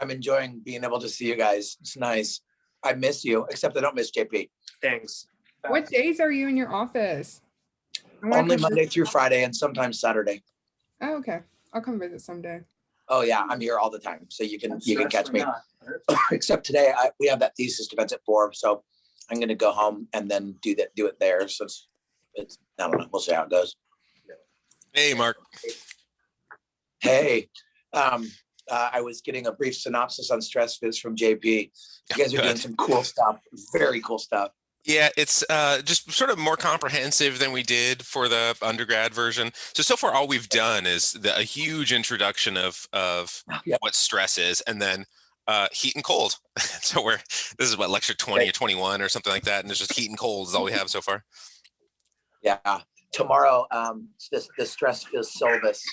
I'm enjoying being able to see you guys. It's nice. I miss you, except I don't miss JP. Thanks. What days are you in your office? Only Monday through Friday and sometimes Saturday. Oh, okay. I'll come visit someday. Oh yeah, I'm here all the time, so you can catch me. Except today, we have that thesis defense at 4, so I'm going to go home and then do it there. So it's I don't know. We'll see how it goes. Hey, Mark. Hey, I was getting a brief synopsis on stress phys from JP. You guys are doing some cool stuff, very cool stuff. Yeah, it's just sort of more comprehensive than we did for the undergrad version. So far, all we've done is a huge introduction of what stress is, and then heat and cold. So this is what, lecture 20 or 21 or something like that, and it's just heat and cold is all we have so far. Yeah. Tomorrow, the stress syllabus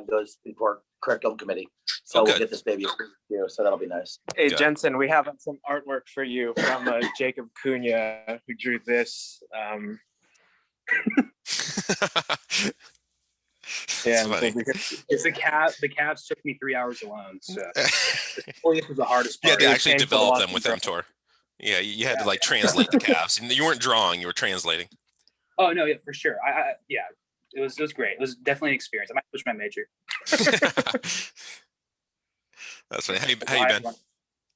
goes before curriculum committee, so we'll get this baby approved too. So that'll be nice. Hey, Jensen, we have some artwork for you from Jacob Cunha, who drew this. Yeah, so it's the calves took me 3 hours alone. So this was the hardest part. You had to actually develop them with mTOR. Yeah, you had to translate the calves. You weren't drawing; you were translating. Oh no, yeah, for sure. It was great. It was definitely an experience. I might switch my major. That's funny. How you been?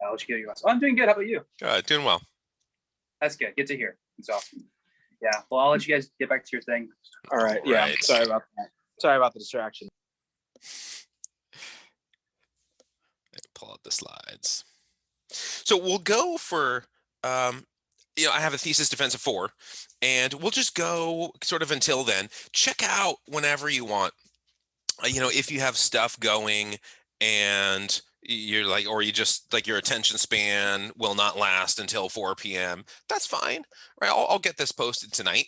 I'll let you get your last. Oh, I'm doing good. How about you? Doing well. That's good. Good to hear. It's awesome. Yeah. Well, I'll let you guys get back to your thing. All right. Yeah. Right. Sorry about that. Sorry about the distraction. Pull out the slides. So we'll go for I have a thesis defense of 4, and we'll just go sort of until then. Check out whenever you want. If you have stuff going and you're or you just your attention span will not last until 4 p.m. That's fine, right? I'll get this posted tonight.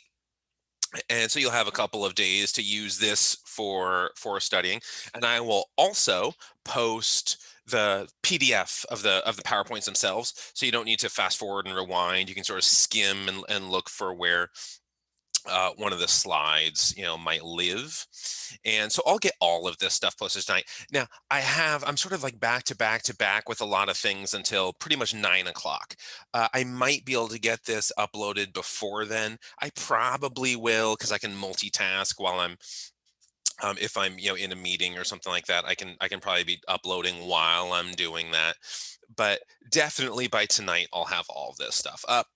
And so you'll have a couple of days to use this for studying. And I will also post the PDF of the PowerPoints themselves, so you don't need to fast forward and rewind. You can sort of skim and look for where one of the slides might live. And so I'll get all of this stuff posted tonight. Now I'm sort of back to back with a lot of things until pretty much 9 o'clock. I might be able to get this uploaded before then. I probably will, because I can multitask while I'm if I'm in a meeting or something like that. I can probably be uploading while I'm doing that. But definitely by tonight I'll have all this stuff up.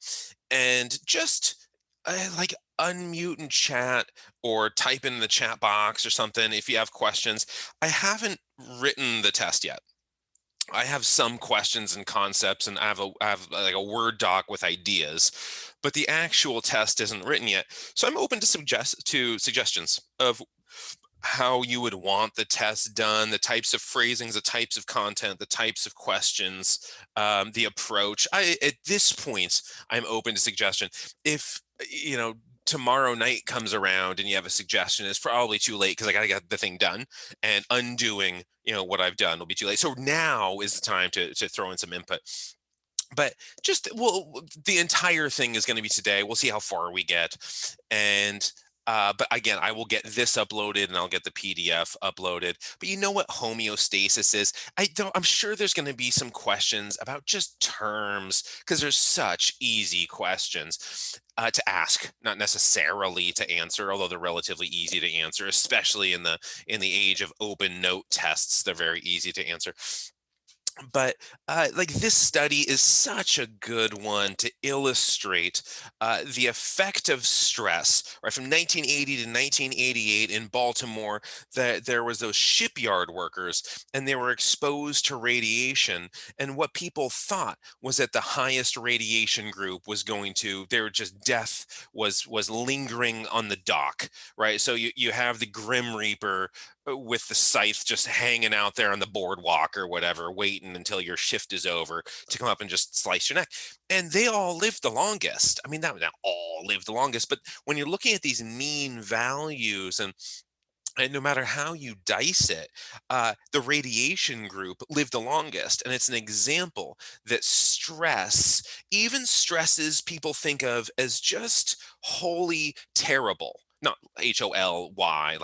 And just unmute and chat, or type in the chat box or something if you have questions. I haven't written the test yet. I have some questions and concepts, and I have a Word doc with ideas, but the actual test isn't written yet. So I'm open to suggestions of how you would want the test done, the types of phrasings, the types of content, the types of questions, the approach. At this point, I'm open to suggestion. If tomorrow night comes around and you have a suggestion, it's probably too late, because I gotta get the thing done, and undoing what I've done will be too late. So now is the time to throw in some input. But the entire thing is going to be today. We'll see how far we get. And but again, I will get this uploaded and I'll get the PDF uploaded. But you know what homeostasis is? I'm sure there's going to be some questions about just terms, because there's such easy questions to ask, not necessarily to answer, although they're relatively easy to answer, especially in the age of open note tests. They're very easy to answer. But this study is such a good one to illustrate the effect of stress. Right, from 1980 to 1988 in Baltimore, there was those shipyard workers, and they were exposed to radiation. And what people thought was that the highest radiation group was death was lingering on the dock. Right, so you have the Grim Reaper with the scythe just hanging out there on the boardwalk or whatever, waiting until your shift is over to come up and just slice your neck. And they all lived the longest. I mean, not all lived the longest, but when you're looking at these mean values, and no matter how you dice it, the radiation group lived the longest. And it's an example that stress, even stresses people think of as just wholly terrible, not HOLY,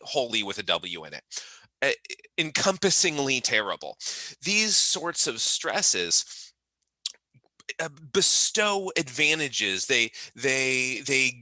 wholly with a W in it. encompassingly terrible. These sorts of stresses bestow advantages. They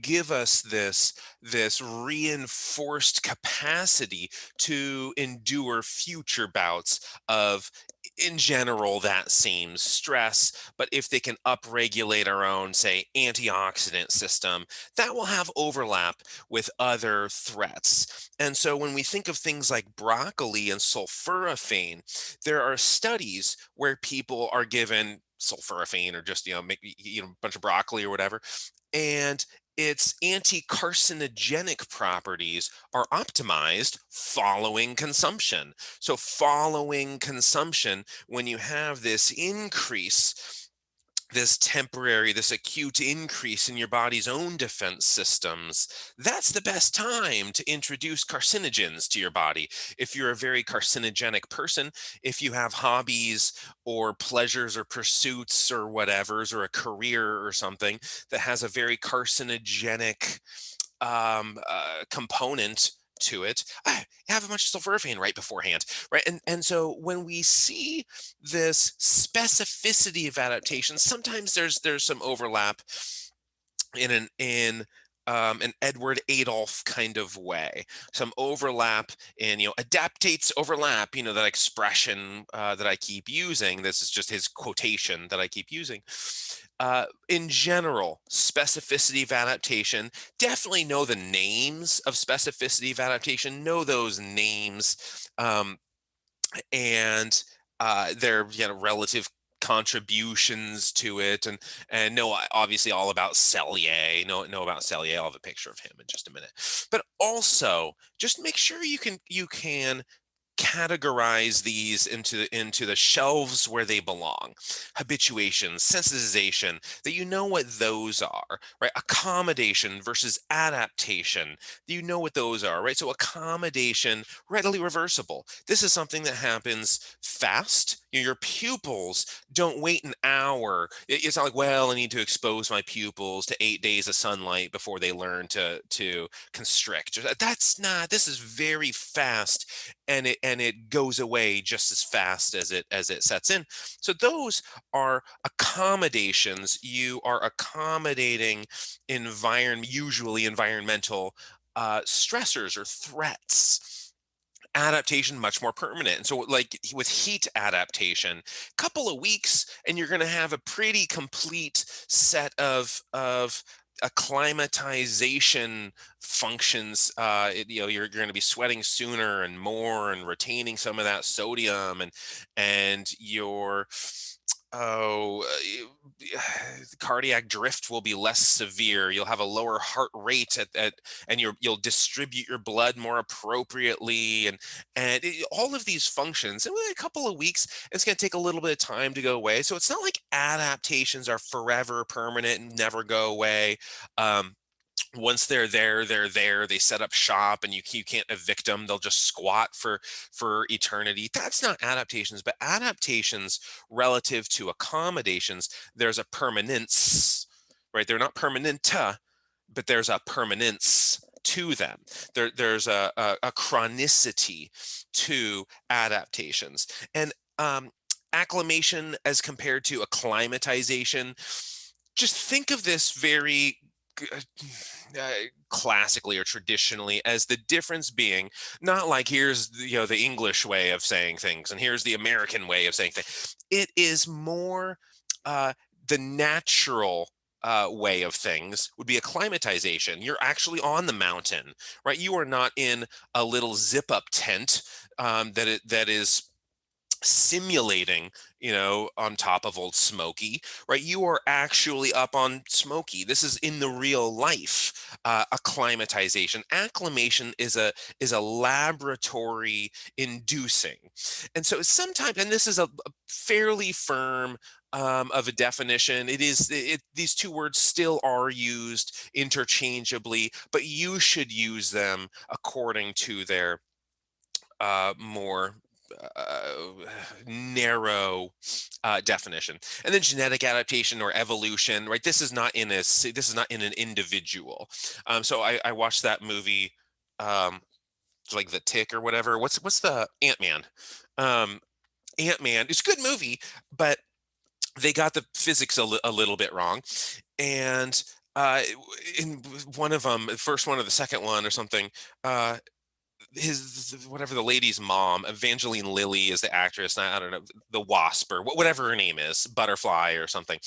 give us this reinforced capacity to endure future bouts of, in general, that seems stress. But if they can upregulate our own, say, antioxidant system, that will have overlap with other threats. And so when we think of things like broccoli and sulforaphane, there are studies where people are given sulforaphane or just, make, a bunch of broccoli or whatever, and its anti-carcinogenic properties are optimized following consumption. So following consumption, when you have this increase, this acute increase in your body's own defense systems, that's the best time to introduce carcinogens to your body. If you're a very carcinogenic person, if you have hobbies or pleasures or pursuits or whatever's, or a career or something that has a very carcinogenic component to it, I have a bunch of sulforaphane right beforehand, right? And so when we see this specificity of adaptation, sometimes there's some overlap in an Edward Adolph kind of way, some overlap in, adaptates overlap, that expression that I keep using. This is just his quotation that I keep using. In general, specificity of adaptation, definitely know the names of specificity of adaptation, know those names, and their relative contributions to it, and know obviously all about Cellier, know about Cellier. I'll have a picture of him in just a minute. But also just make sure you can categorize these into the shelves where they belong. Habituation, sensitization, that you know what those are, right? Accommodation versus adaptation, you know what those are, right? So accommodation, readily reversible. This is something that happens fast. Your pupils don't wait an hour. It's not like, well, I need to expose my pupils to 8 days of sunlight before they learn to constrict. That's not, this is very fast, and it goes away just as fast as it sets in. So those are accommodations. You are accommodating usually environmental stressors or threats. Adaptation, much more permanent. And so like with heat adaptation, couple of weeks and you're going to have a pretty complete set of acclimatization functions. You're going to be sweating sooner and more and retaining some of that sodium, and your cardiac drift will be less severe. You'll have a lower heart rate and you'll distribute your blood more appropriately, and all of these functions. And within a couple of weeks, it's going to take a little bit of time to go away. So it's not like adaptations are forever permanent and never go away. Once they're there, they set up shop, and you can't evict them. They'll just squat for eternity. That's not adaptations. But adaptations relative to accommodations, there's a permanence, right? They're not permanent, but there's a permanence to them. There's a chronicity to adaptations. And acclimation as compared to acclimatization, just think of this very classically or traditionally as the difference being not like here's the English way of saying things and here's the American way of saying things. It is more the natural way of things would be acclimatization. You're actually on the mountain, right? You are not in a little zip up tent that is simulating, on top of Old Smoky, right? You are actually up on Smoky. This is in the real life. Acclimatization, acclimation is a laboratory inducing, and so sometimes, and this is a fairly firm of a definition. These two words still are used interchangeably, but you should use them according to their more narrow definition. And then genetic adaptation or evolution, right? This is not in an individual. So I watched that movie like the Tick or whatever. What's the Ant-Man? Ant-Man. It's a good movie, but they got the physics a little bit wrong. And in one of them, the first one or the second one or something, his whatever the lady's mom, Evangeline Lilly is the actress. I don't know, the Wasp or whatever her name is, Butterfly or something.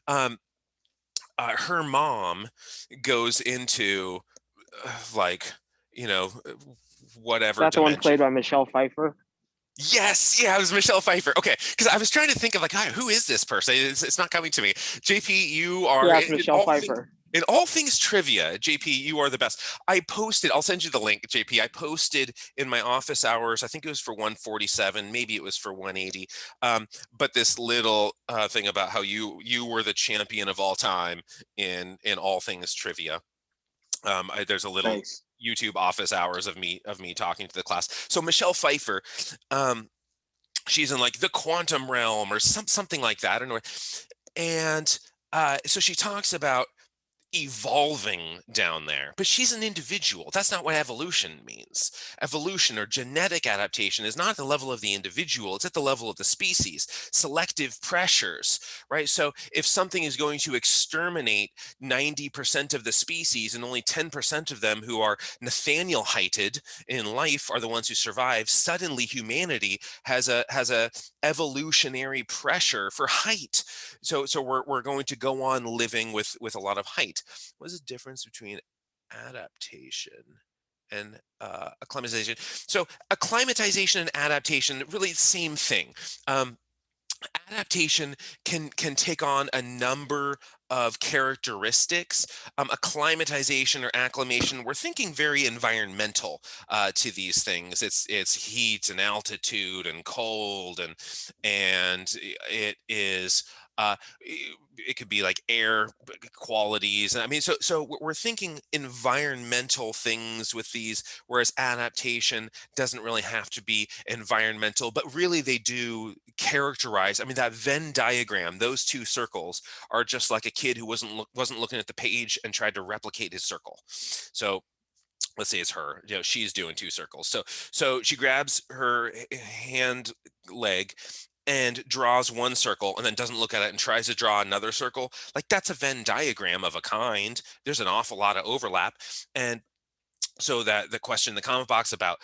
Her mom goes into like, you know, whatever That the one dimension. played by Michelle Pfeiffer? Yes, yeah, it was Michelle Pfeiffer. Okay, because I was trying to think of like, who is this person? It's not coming to me. JP, you are Yeah, it's Michelle Pfeiffer. in all things trivia. JP, you are the best. I posted. I'll send you the link, JP. I posted in my office hours. I think it was for 147, maybe it was for 180. But this little thing about how you were the champion of all time in all things trivia. There's a little Nice. YouTube office hours of me talking to the class. So Michelle Pfeiffer, she's in like the quantum realm or something like that. I don't know. And so she talks about evolving down there, but she's an individual. That's not what evolution means. Evolution or genetic adaptation is not at the level of the individual, it's at the level of the species. Selective pressures, right? So if something is going to exterminate 90% of the species and only 10% of them who are Nathaniel heighted in life are the ones who survive, suddenly humanity has a evolutionary pressure for height. So we're going to go on living with a lot of height. What is the difference between adaptation and acclimatization? So acclimatization and adaptation, really same thing. Adaptation can take on a number of characteristics. Acclimatization or acclimation, we're thinking very environmental to these things. It's heat and altitude and cold and it is it could be like air qualities. I mean, so we're thinking environmental things with these, whereas adaptation doesn't really have to be environmental, but really they do characterize. I mean, that Venn diagram, those two circles are just like a kid who wasn't looking at the page and tried to replicate his circle. So let's say it's her, she's doing two circles. So she grabs her hand leg and draws one circle and then doesn't look at it and tries to draw another circle. Like, that's a Venn diagram of a kind. There's an awful lot of overlap. And so that the question in the comment box about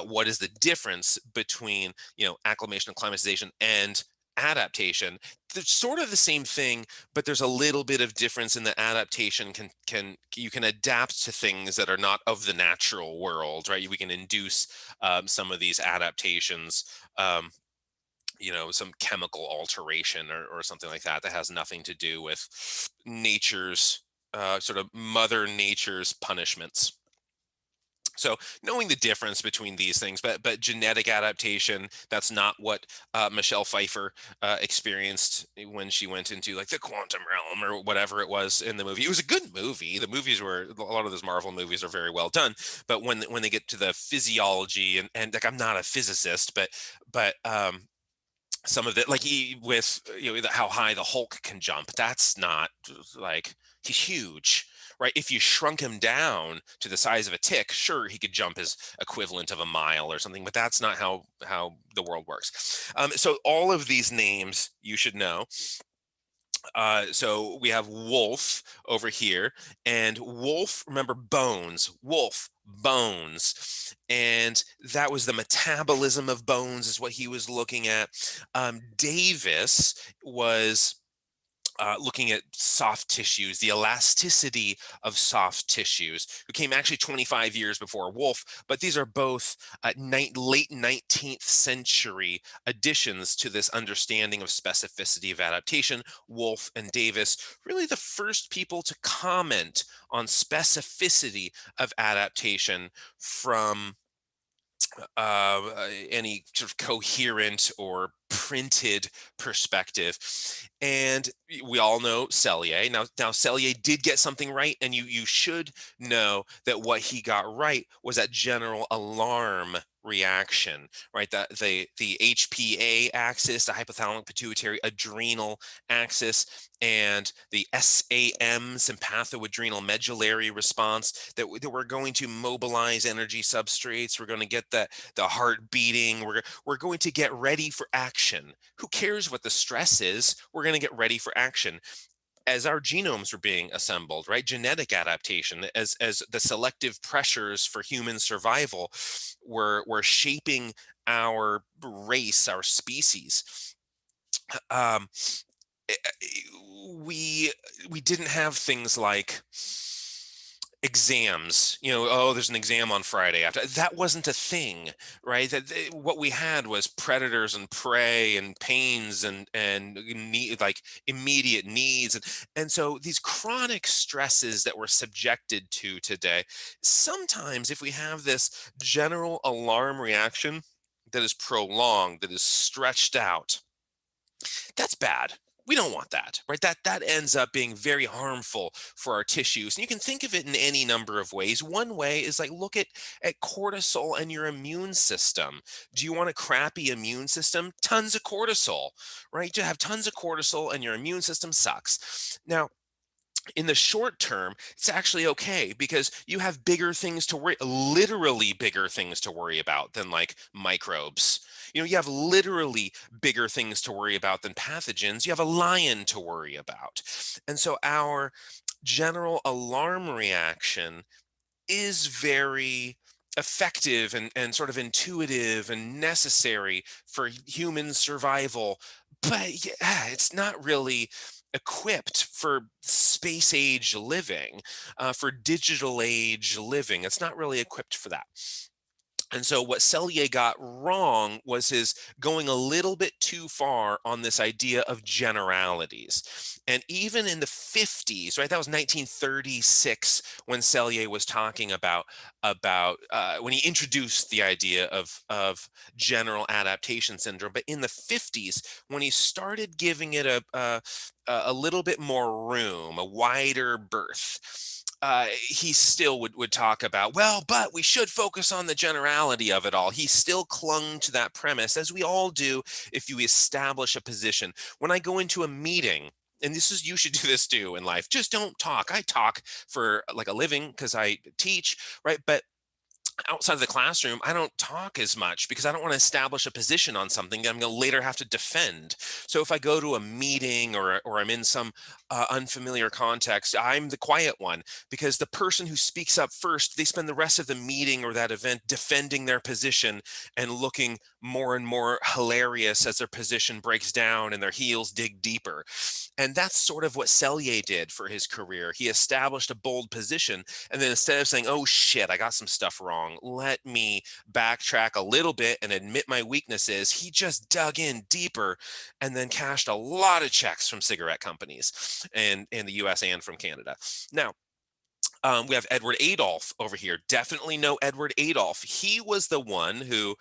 what is the difference between acclimation, acclimatization, and adaptation, they're sort of the same thing, but there's a little bit of difference in the adaptation. You can adapt to things that are not of the natural world, right? We can induce some of these adaptations, some chemical alteration or something like that has nothing to do with nature's sort of mother nature's punishments. So knowing the difference between these things, but genetic adaptation, that's not what Michelle Pfeiffer experienced when she went into like the quantum realm or whatever it was in the movie. It was a good movie. The movies a lot of those Marvel movies are very well done, but when they get to the physiology and like, I'm not a physicist, but some of it, like with how high the Hulk can jump, that's not like, he's huge, right? If you shrunk him down to the size of a tick, sure, he could jump his equivalent of a mile or something, but that's not how the world works. So all of these names you should know. So we have wolf over here, and wolf, remember bones, wolf, bones. And that was the metabolism of bones is what he was looking at. Davis was looking at soft tissues, the elasticity of soft tissues, who came actually 25 years before Wolf, but these are both late 19th century additions to this understanding of specificity of adaptation. Wolf and Davis, really the first people to comment on specificity of adaptation from any sort of coherent or printed perspective. And we all know Cellier. Now Cellier did get something right, and you should know that what he got right was that general alarm reaction, right? That the HPA axis, the hypothalamic pituitary adrenal axis, and the SAM, sympathoadrenal medullary response, that we're going to mobilize energy substrates. We're going to get the heart beating. We're going to get ready for action. Who cares what the stress is? We're going to get ready for action. As our genomes were being assembled, right? Genetic adaptation, as the selective pressures for human survival were shaping our race, our species. Um, we didn't have things like exams, oh, there's an exam on Friday after. That wasn't a thing, right? What we had was predators and prey and pains and like immediate needs. And so these chronic stresses that we're subjected to today, sometimes if we have this general alarm reaction that is prolonged, that is stretched out, that's bad. We don't want that, right? That ends up being very harmful for our tissues. And you can think of it in any number of ways. One way is like, look at cortisol and your immune system. Do you want a crappy immune system? Tons of cortisol, right? You have tons of cortisol and your immune system sucks. Now, in the short term, it's actually okay because you have bigger things to worry, literally bigger things to worry about than like microbes. You have literally bigger things to worry about than pathogens. You have a lion to worry about. And so our general alarm reaction is very effective and sort of intuitive and necessary for human survival. But yeah, it's not really equipped for space age living, for digital age living. It's not really equipped for that. And so what Cellier got wrong was his going a little bit too far on this idea of generalities. And even in the 50s, right, that was 1936 when Cellier was talking about when he introduced the idea of general adaptation syndrome. But in the 50s, when he started giving it a little bit more room, a wider berth, he still would talk about, well, but we should focus on the generality of it all. He still clung to that premise, as we all do if you establish a position. When I go into a meeting, and you should do this too in life, just don't talk. I talk for like a living because I teach, right? But outside of the classroom, I don't talk as much because I don't want to establish a position on something that I'm going to later have to defend. So if I go to a meeting or I'm in some unfamiliar context, I'm the quiet one because the person who speaks up first, they spend the rest of the meeting or that event defending their position and looking more and more hilarious as their position breaks down and their heels dig deeper. And that's sort of what Cellier did for his career. He established a bold position, and then instead of saying, oh shit, I got some stuff wrong, let me backtrack a little bit and admit my weaknesses, he just dug in deeper and then cashed a lot of checks from cigarette companies in the US and from Canada. Now, we have Edward Adolph over here. Definitely know Edward Adolph. He was the one who,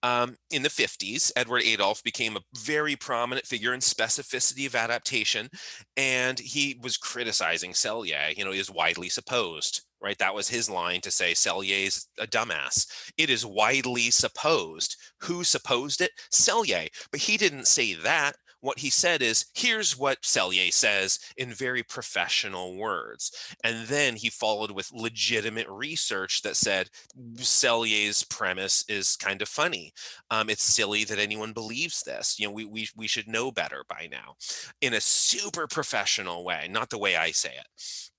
in the 50s, Edward Adolph became a very prominent figure in specificity of adaptation, and he was criticizing Cellier. Is widely supposed, right? That was his line to say Cellier's a dumbass. It is widely supposed. Who supposed it? Cellier. But he didn't say that. What he said is, here's what Cellier says in very professional words. And then he followed with legitimate research that said Cellier's premise is kind of funny. It's silly that anyone believes this. We should know better by now, in a super professional way, not the way I say it.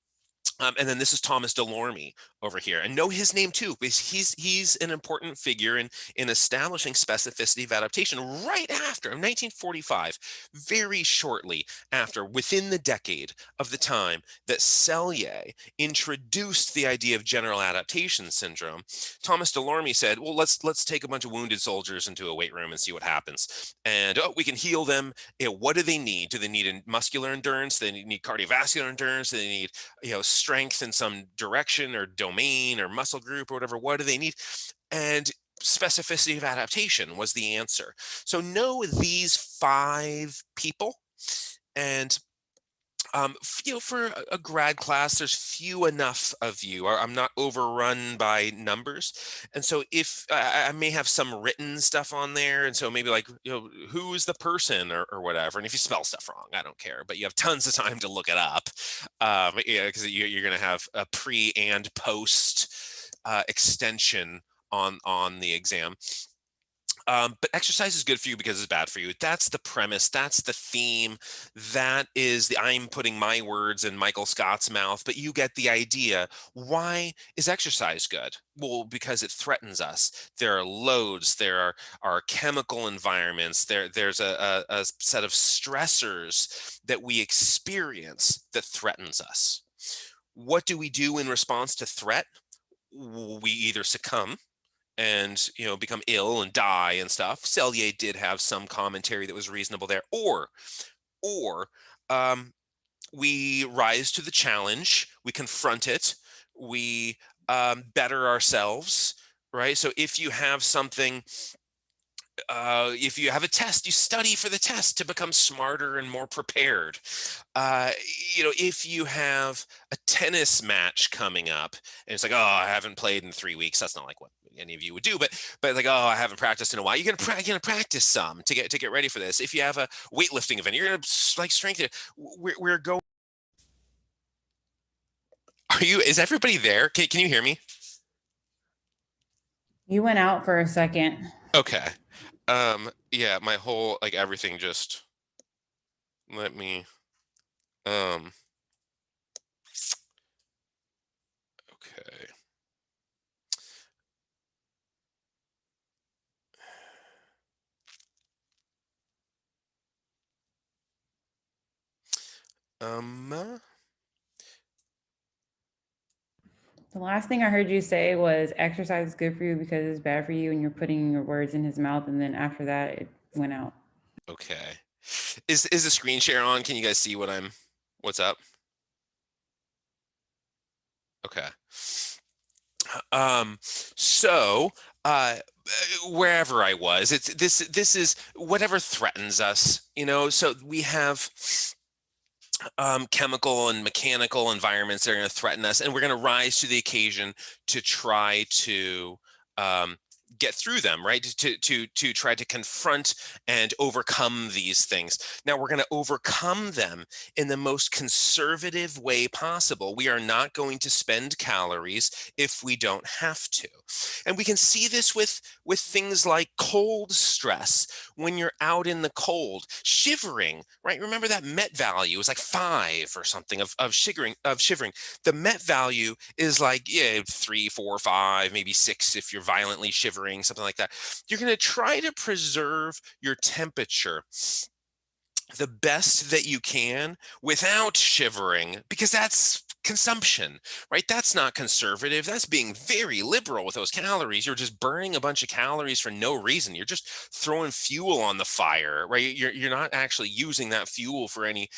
And then this is Thomas Delorme over here, and know his name too, because he's an important figure in establishing specificity of adaptation right after, in 1945, very shortly after, within the decade of the time that Cellier introduced the idea of general adaptation syndrome. Thomas Delorme said, well, let's take a bunch of wounded soldiers into a weight room and see what happens. And we can heal them. What do they need? Do they need muscular endurance? Do they need cardiovascular endurance? Do they need strength in some direction or domain or muscle group or whatever? What do they need? And specificity of adaptation was the answer. So know these 5 people, and for a grad class, there's few enough of you, or I'm not overrun by numbers. And so if I may have some written stuff on there, and so maybe like, who is the person or whatever. And if you spell stuff wrong, I don't care, but you have tons of time to look it up, because you're going to have a pre and post extension on the exam. But exercise is good for you because it's bad for you. That's the premise. That's the theme. That is I'm putting my words in Michael Scott's mouth, but you get the idea. Why is exercise good? Well, because it threatens us. There are loads. There are chemical environments. There's a set of stressors that we experience that threatens us. What do we do in response to threat? We either succumb and become ill and die and stuff. Selye did have some commentary that was reasonable there, or we rise to the challenge, we confront it, we better ourselves, right? So if you have something, if you have a test, you study for the test to become smarter and more prepared. If you have a tennis match coming up and it's like, oh, I haven't played in 3 weeks, that's not like what any of you would do, but like, oh, I haven't practiced in a while, you're gonna practice some to get ready for this. If you have a weightlifting event, you're gonna like strengthen it. We're going. Is everybody there? Can you hear me? You went out for a second. Okay. Yeah, my whole, like, everything just let me, okay. The last thing I heard you say was exercise is good for you because it's bad for you, and you're putting your words in his mouth. And then after that, it went out. Okay. Is the screen share on? Can you guys see what's up? Okay. So wherever I was, this is whatever threatens us, so we have chemical and mechanical environments that are going to threaten us, and we're going to rise to the occasion to try to get through them, right? To try to confront and overcome these things. Now we're going to overcome them in the most conservative way possible. We are not going to spend calories if we don't have to. And we can see this with things like cold stress. When you're out in the cold, shivering, right? Remember that Met value is like 5 or something of shivering. The Met value is like 3, 4, 5, maybe 6 if you're violently shivering, something like that. You're going to try to preserve your temperature the best that you can without shivering, because that's consumption, right? That's not conservative. That's being very liberal with those calories. You're just burning a bunch of calories for no reason. You're just throwing fuel on the fire, right? You're not actually using that fuel for any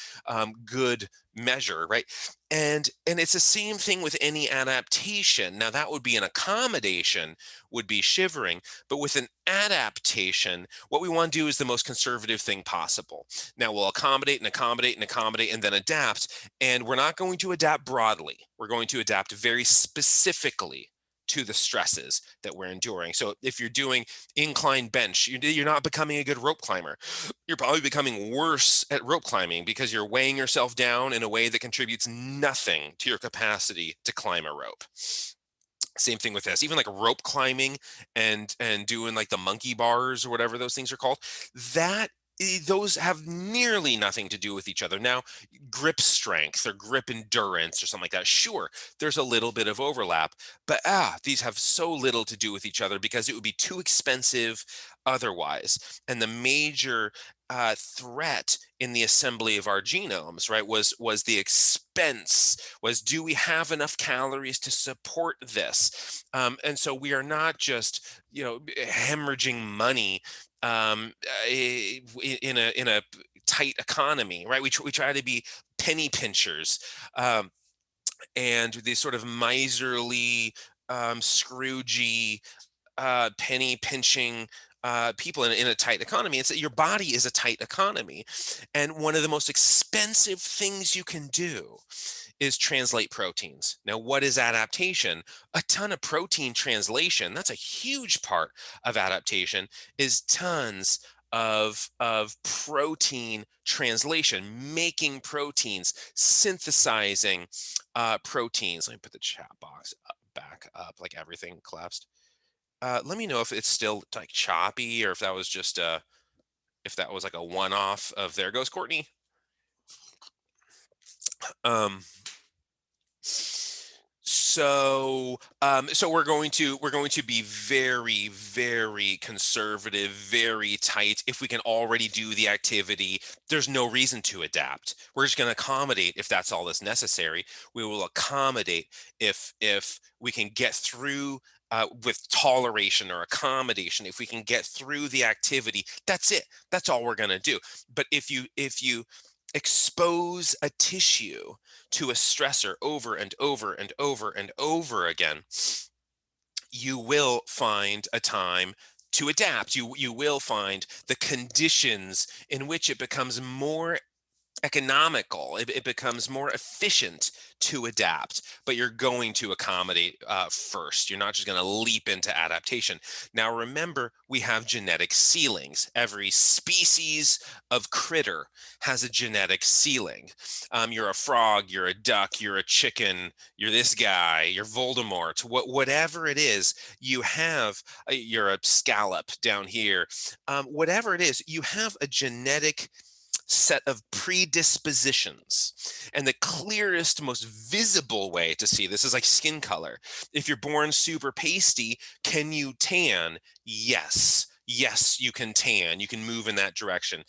good measure, right? And it's the same thing with any adaptation. Now that would be an accommodation, would be shivering, but with an adaptation, what we want to do is the most conservative thing possible. Now we'll accommodate and accommodate and accommodate and then adapt, and we're not going to adapt broadly. We're going to adapt very specifically to the stresses that we're enduring. So if you're doing incline bench, you're not becoming a good rope climber. You're probably becoming worse at rope climbing because you're weighing yourself down in a way that contributes nothing to your capacity to climb a rope. Same thing with this, even like rope climbing and doing like the monkey bars or whatever those things are called, those have nearly nothing to do with each other. Now, grip strength or grip endurance or something like that, sure, there's a little bit of overlap, but these have so little to do with each other because it would be too expensive otherwise. And the major threat in the assembly of our genomes, right, was the expense, was do we have enough calories to support this? And so we are not just, hemorrhaging money in a tight economy, right? We try to be penny pinchers, and these sort of miserly, Scroogey penny pinching people in a tight economy. It's that your body is a tight economy. And one of the most expensive things you can do is translate proteins. Now, what is adaptation? A ton of protein translation. That's a huge part of adaptation, is tons of protein translation, making proteins, synthesizing proteins. Let me put the chat box back up, like everything collapsed. Let me know if it's still like choppy, or if that was just if that was like a one-off of there goes Courtney. Um, so we're going to be very, very conservative, very tight. If we can already do the activity, there's no reason to adapt. We're just going to accommodate if that's all that's necessary. We will accommodate if we can get through with toleration or accommodation. If we can get through the activity, that's it. That's all we're going to do. But if you expose a tissue to a stressor over and over and over and over again, you will find a time to adapt. You will find the conditions in which it becomes more economical, it becomes more efficient to adapt, but you're going to accommodate first. You're not just going to leap into adaptation. Now, remember, we have genetic ceilings. Every species of critter has a genetic ceiling. You're a frog, you're a duck, you're a chicken, you're this guy, you're Voldemort, whatever it is, you have, you're a scallop down here. Whatever it is, you have a genetic set of predispositions. And the clearest, most visible way to see this is like skin color. If you're born super pasty, can you tan? Yes. Yes, you can tan. You can move in that direction.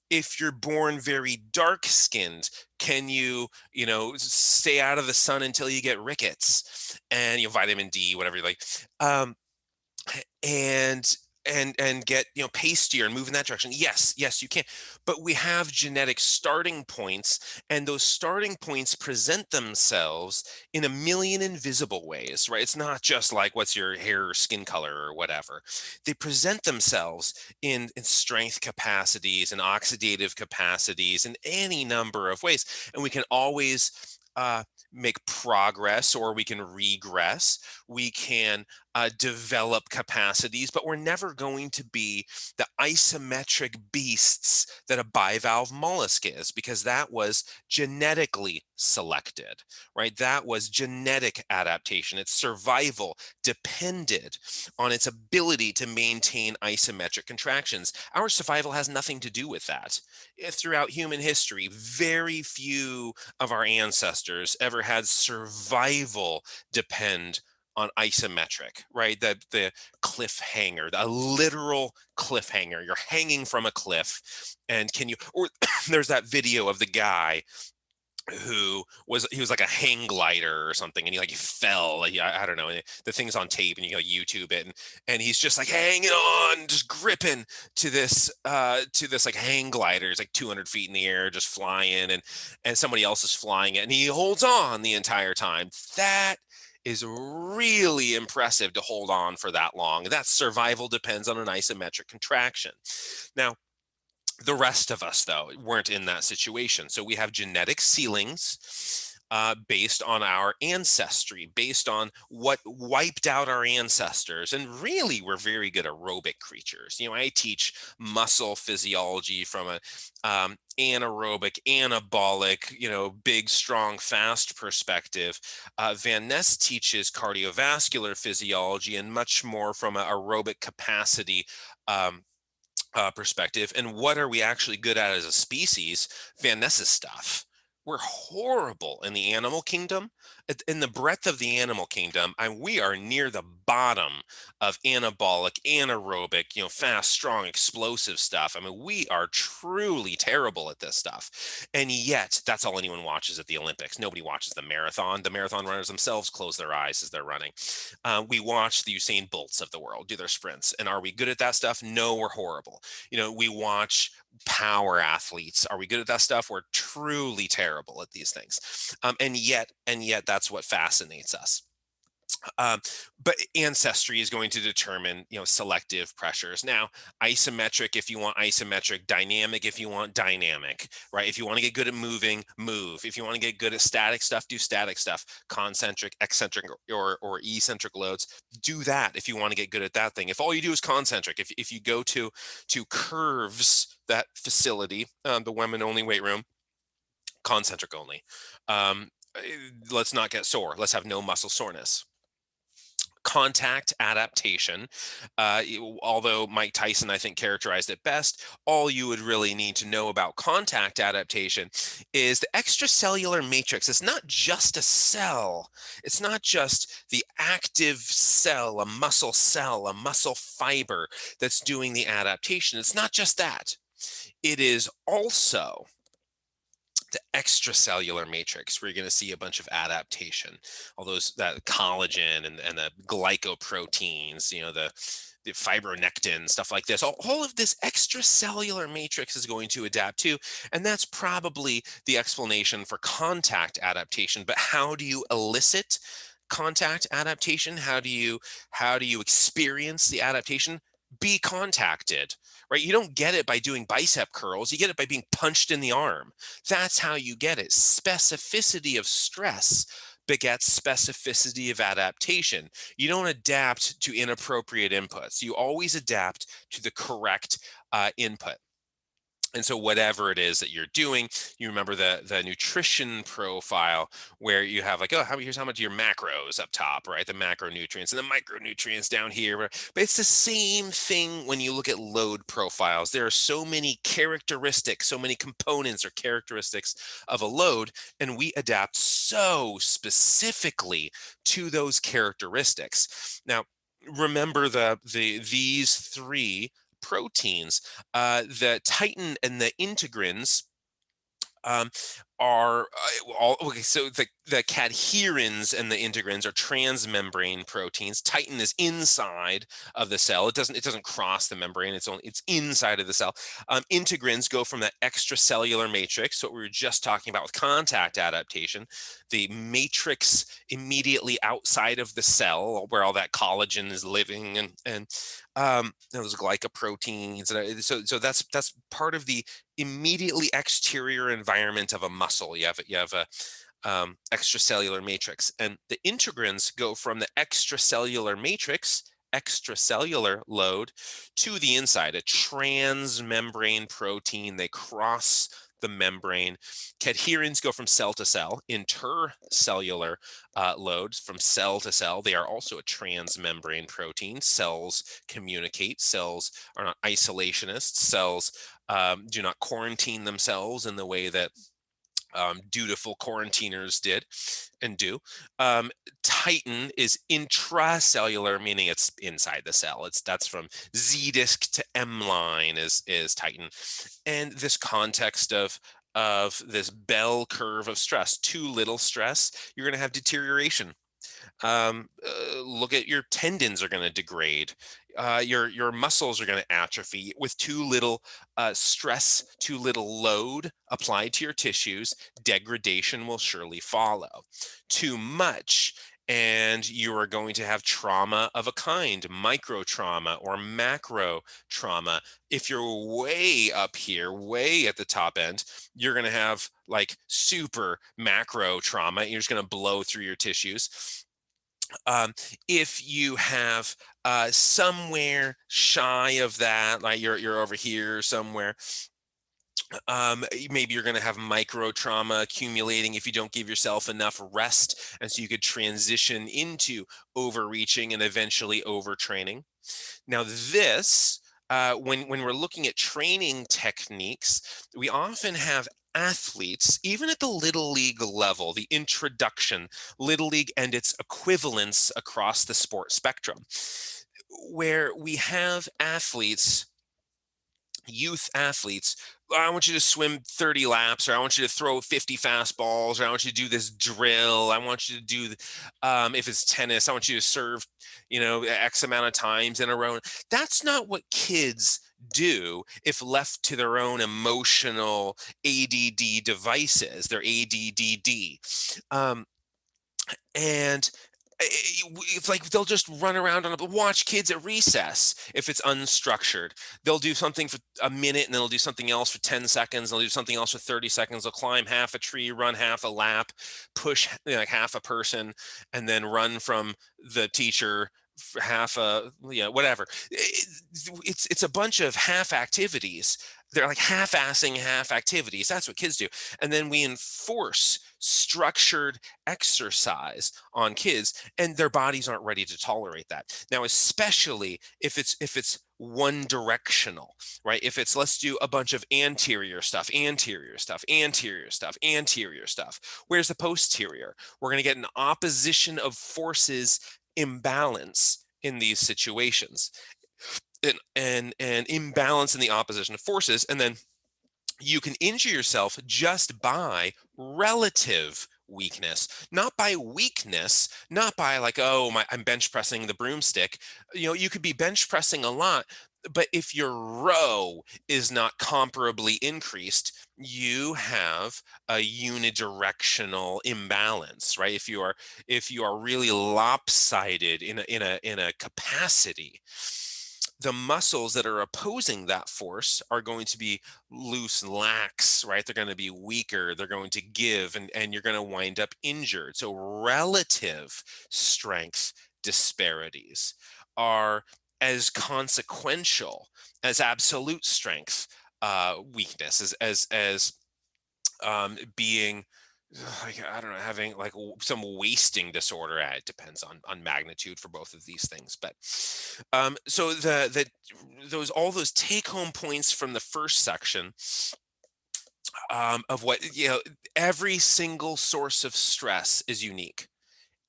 If you're born very dark skinned, can you, stay out of the sun until you get rickets and vitamin D, whatever you like. And get pastier and move in that direction? Yes, you can. But we have genetic starting points, and those starting points present themselves in a million invisible ways, right? It's not just like what's your hair or skin color or whatever. They present themselves in strength capacities and oxidative capacities in any number of ways, and we can always make progress, or we can regress. We can develop capacities, but we're never going to be the isometric beasts that a bivalve mollusk is, because that was genetically selected, right? That was genetic adaptation. Its survival depended on its ability to maintain isometric contractions. Our survival has nothing to do with that. Throughout human history, very few of our ancestors ever had survival depend on isometric, right? The cliffhanger, the literal cliffhanger. You're hanging from a cliff, and or there's that video of the guy who was like a hang glider or something, and he fell. I don't know. And the thing's on tape, and you YouTube it, and he's just like hanging on, just gripping to this like hang glider. It's like 200 feet in the air, just flying, and somebody else is flying it, and he holds on the entire time. That is really impressive, to hold on for that long. That survival depends on an isometric contraction. Now, the rest of us, though, weren't in that situation. So we have genetic ceilings based on our ancestry, based on what wiped out our ancestors. And really, we're very good aerobic creatures. I teach muscle physiology from a anaerobic, anabolic, big, strong, fast perspective. Van Ness teaches cardiovascular physiology, and much more from an aerobic capacity perspective. And what are we actually good at as a species? Van Ness's stuff. We're horrible in the animal kingdom. In the breadth of the animal kingdom, we are near the bottom of anabolic, anaerobic, fast, strong, explosive stuff. We are truly terrible at this stuff. And yet, that's all anyone watches at the Olympics. Nobody watches the marathon. The marathon runners themselves close their eyes as they're running. We watch the Usain Bolts of the world do their sprints. And are we good at that stuff? No, we're horrible. We watch power athletes. Are we good at that stuff? We're truly terrible at these things. And yet that's what fascinates us. But ancestry is going to determine, selective pressures. Now, isometric if you want isometric, dynamic if you want dynamic, right? If you want to get good at moving, move. If you want to get good at static stuff, do static stuff. Concentric, eccentric, or eccentric loads, do that if you want to get good at that thing. If all you do is concentric, if you go to Curves, that facility, the women only weight room, concentric only. Let's not get sore. Let's have no muscle soreness. Contact adaptation, although Mike Tyson, I think, characterized it best, all you would really need to know about contact adaptation is the extracellular matrix. It's not just a cell. It's not just the active cell, a muscle fiber that's doing the adaptation. It's not just that. It is also the extracellular matrix, where you're going to see a bunch of adaptation, all those, that collagen and the glycoproteins, the fibronectin, stuff like this. All of this extracellular matrix is going to adapt too, and that's probably the explanation for contact adaptation. But how do you elicit contact adaptation? How do you experience the adaptation? Be contacted, right? You don't get it by doing bicep curls. You get it by being punched in the arm. That's how you get it. Specificity of stress begets specificity of adaptation. You don't adapt to inappropriate inputs. You always adapt to the correct input. And so whatever it is that you're doing, you remember the nutrition profile, where you have like, here's how much of your macros up top, right? The macronutrients and the micronutrients down here. But it's the same thing when you look at load profiles. There are so many characteristics, so many components or characteristics of a load, and we adapt so specifically to those characteristics. Now, remember these three proteins, the titin and the integrins, are all okay. So the cadherins and the integrins are transmembrane proteins. Titin is inside of the cell. It doesn't cross the membrane. It's inside of the cell. Integrins go from that extracellular matrix, what we were just talking about with contact adaptation, the matrix immediately outside of the cell where all that collagen is living, and those glycoproteins. So that's part of the immediately exterior environment of a muscle. You have a extracellular matrix, and the integrins go from the extracellular matrix, extracellular load, to the inside, a transmembrane protein. They cross the membrane. Cadherins go from cell to cell, intercellular loads from cell to cell. They are also a transmembrane protein. Cells communicate. Cells are not isolationists. Cells do not quarantine themselves in the way that dutiful quarantiners did and do. Titin is intracellular, meaning it's inside the cell. That's from Z disc to M line is titin. And this context of this bell curve of stress, too little stress, you're going to have deterioration. Look at your tendons are going to degrade. Your muscles are going to atrophy. With too little stress, too little load applied to your tissues, degradation will surely follow. Too much, and you are going to have trauma of a kind, micro trauma or macro trauma. If you're way up here, way at the top end, you're going to have like super macro trauma. You're just going to blow through your tissues. If you have somewhere shy of that, like you're over here somewhere, maybe you're going to have micro trauma accumulating if you don't give yourself enough rest, and so you could transition into overreaching and eventually overtraining. Now this, when we're looking at training techniques, we often have athletes, even at the little league level, the introduction, little league and its equivalents across the sport spectrum, where we have athletes, youth athletes. I want you to swim 30 laps, or I want you to throw 50 fastballs, or I want you to do this drill. I want you to do, if it's tennis, I want you to serve, X amount of times in a row. That's not what kids do if left to their own emotional ADD devices, their ADDD. And it's like they'll just run around on watch kids at recess if it's unstructured. They'll do something for a minute and then they'll do something else for 10 seconds. They'll do something else for 30 seconds. They'll climb half a tree, run half a lap, push like half a person, and then run from the teacher for half a, whatever. It's a bunch of half activities. They're like half-assing half activities. That's what kids do. And then we enforce structured exercise on kids, and their bodies aren't ready to tolerate that. Now, especially if it's one directional, right? If it's, let's do a bunch of anterior stuff, anterior stuff, anterior stuff, anterior stuff. Where's the posterior? We're going to get an opposition of forces imbalance in these situations. An imbalance in the opposition of forces, and then you can injure yourself just by relative weakness, not by weakness, not by like, oh, I'm bench pressing the broomstick. You could be bench pressing a lot, but if your row is not comparably increased, you have a unidirectional imbalance, right? If you are really lopsided in a capacity, the muscles that are opposing that force are going to be loose and lax, right? They're going to be weaker, they're going to give, and you're going to wind up injured. So relative strength disparities are as consequential as absolute strength weakness, as being, like, I don't know, having like some wasting disorder. It depends on magnitude for both of these things. But so all those take home points from the first section of what, every single source of stress is unique.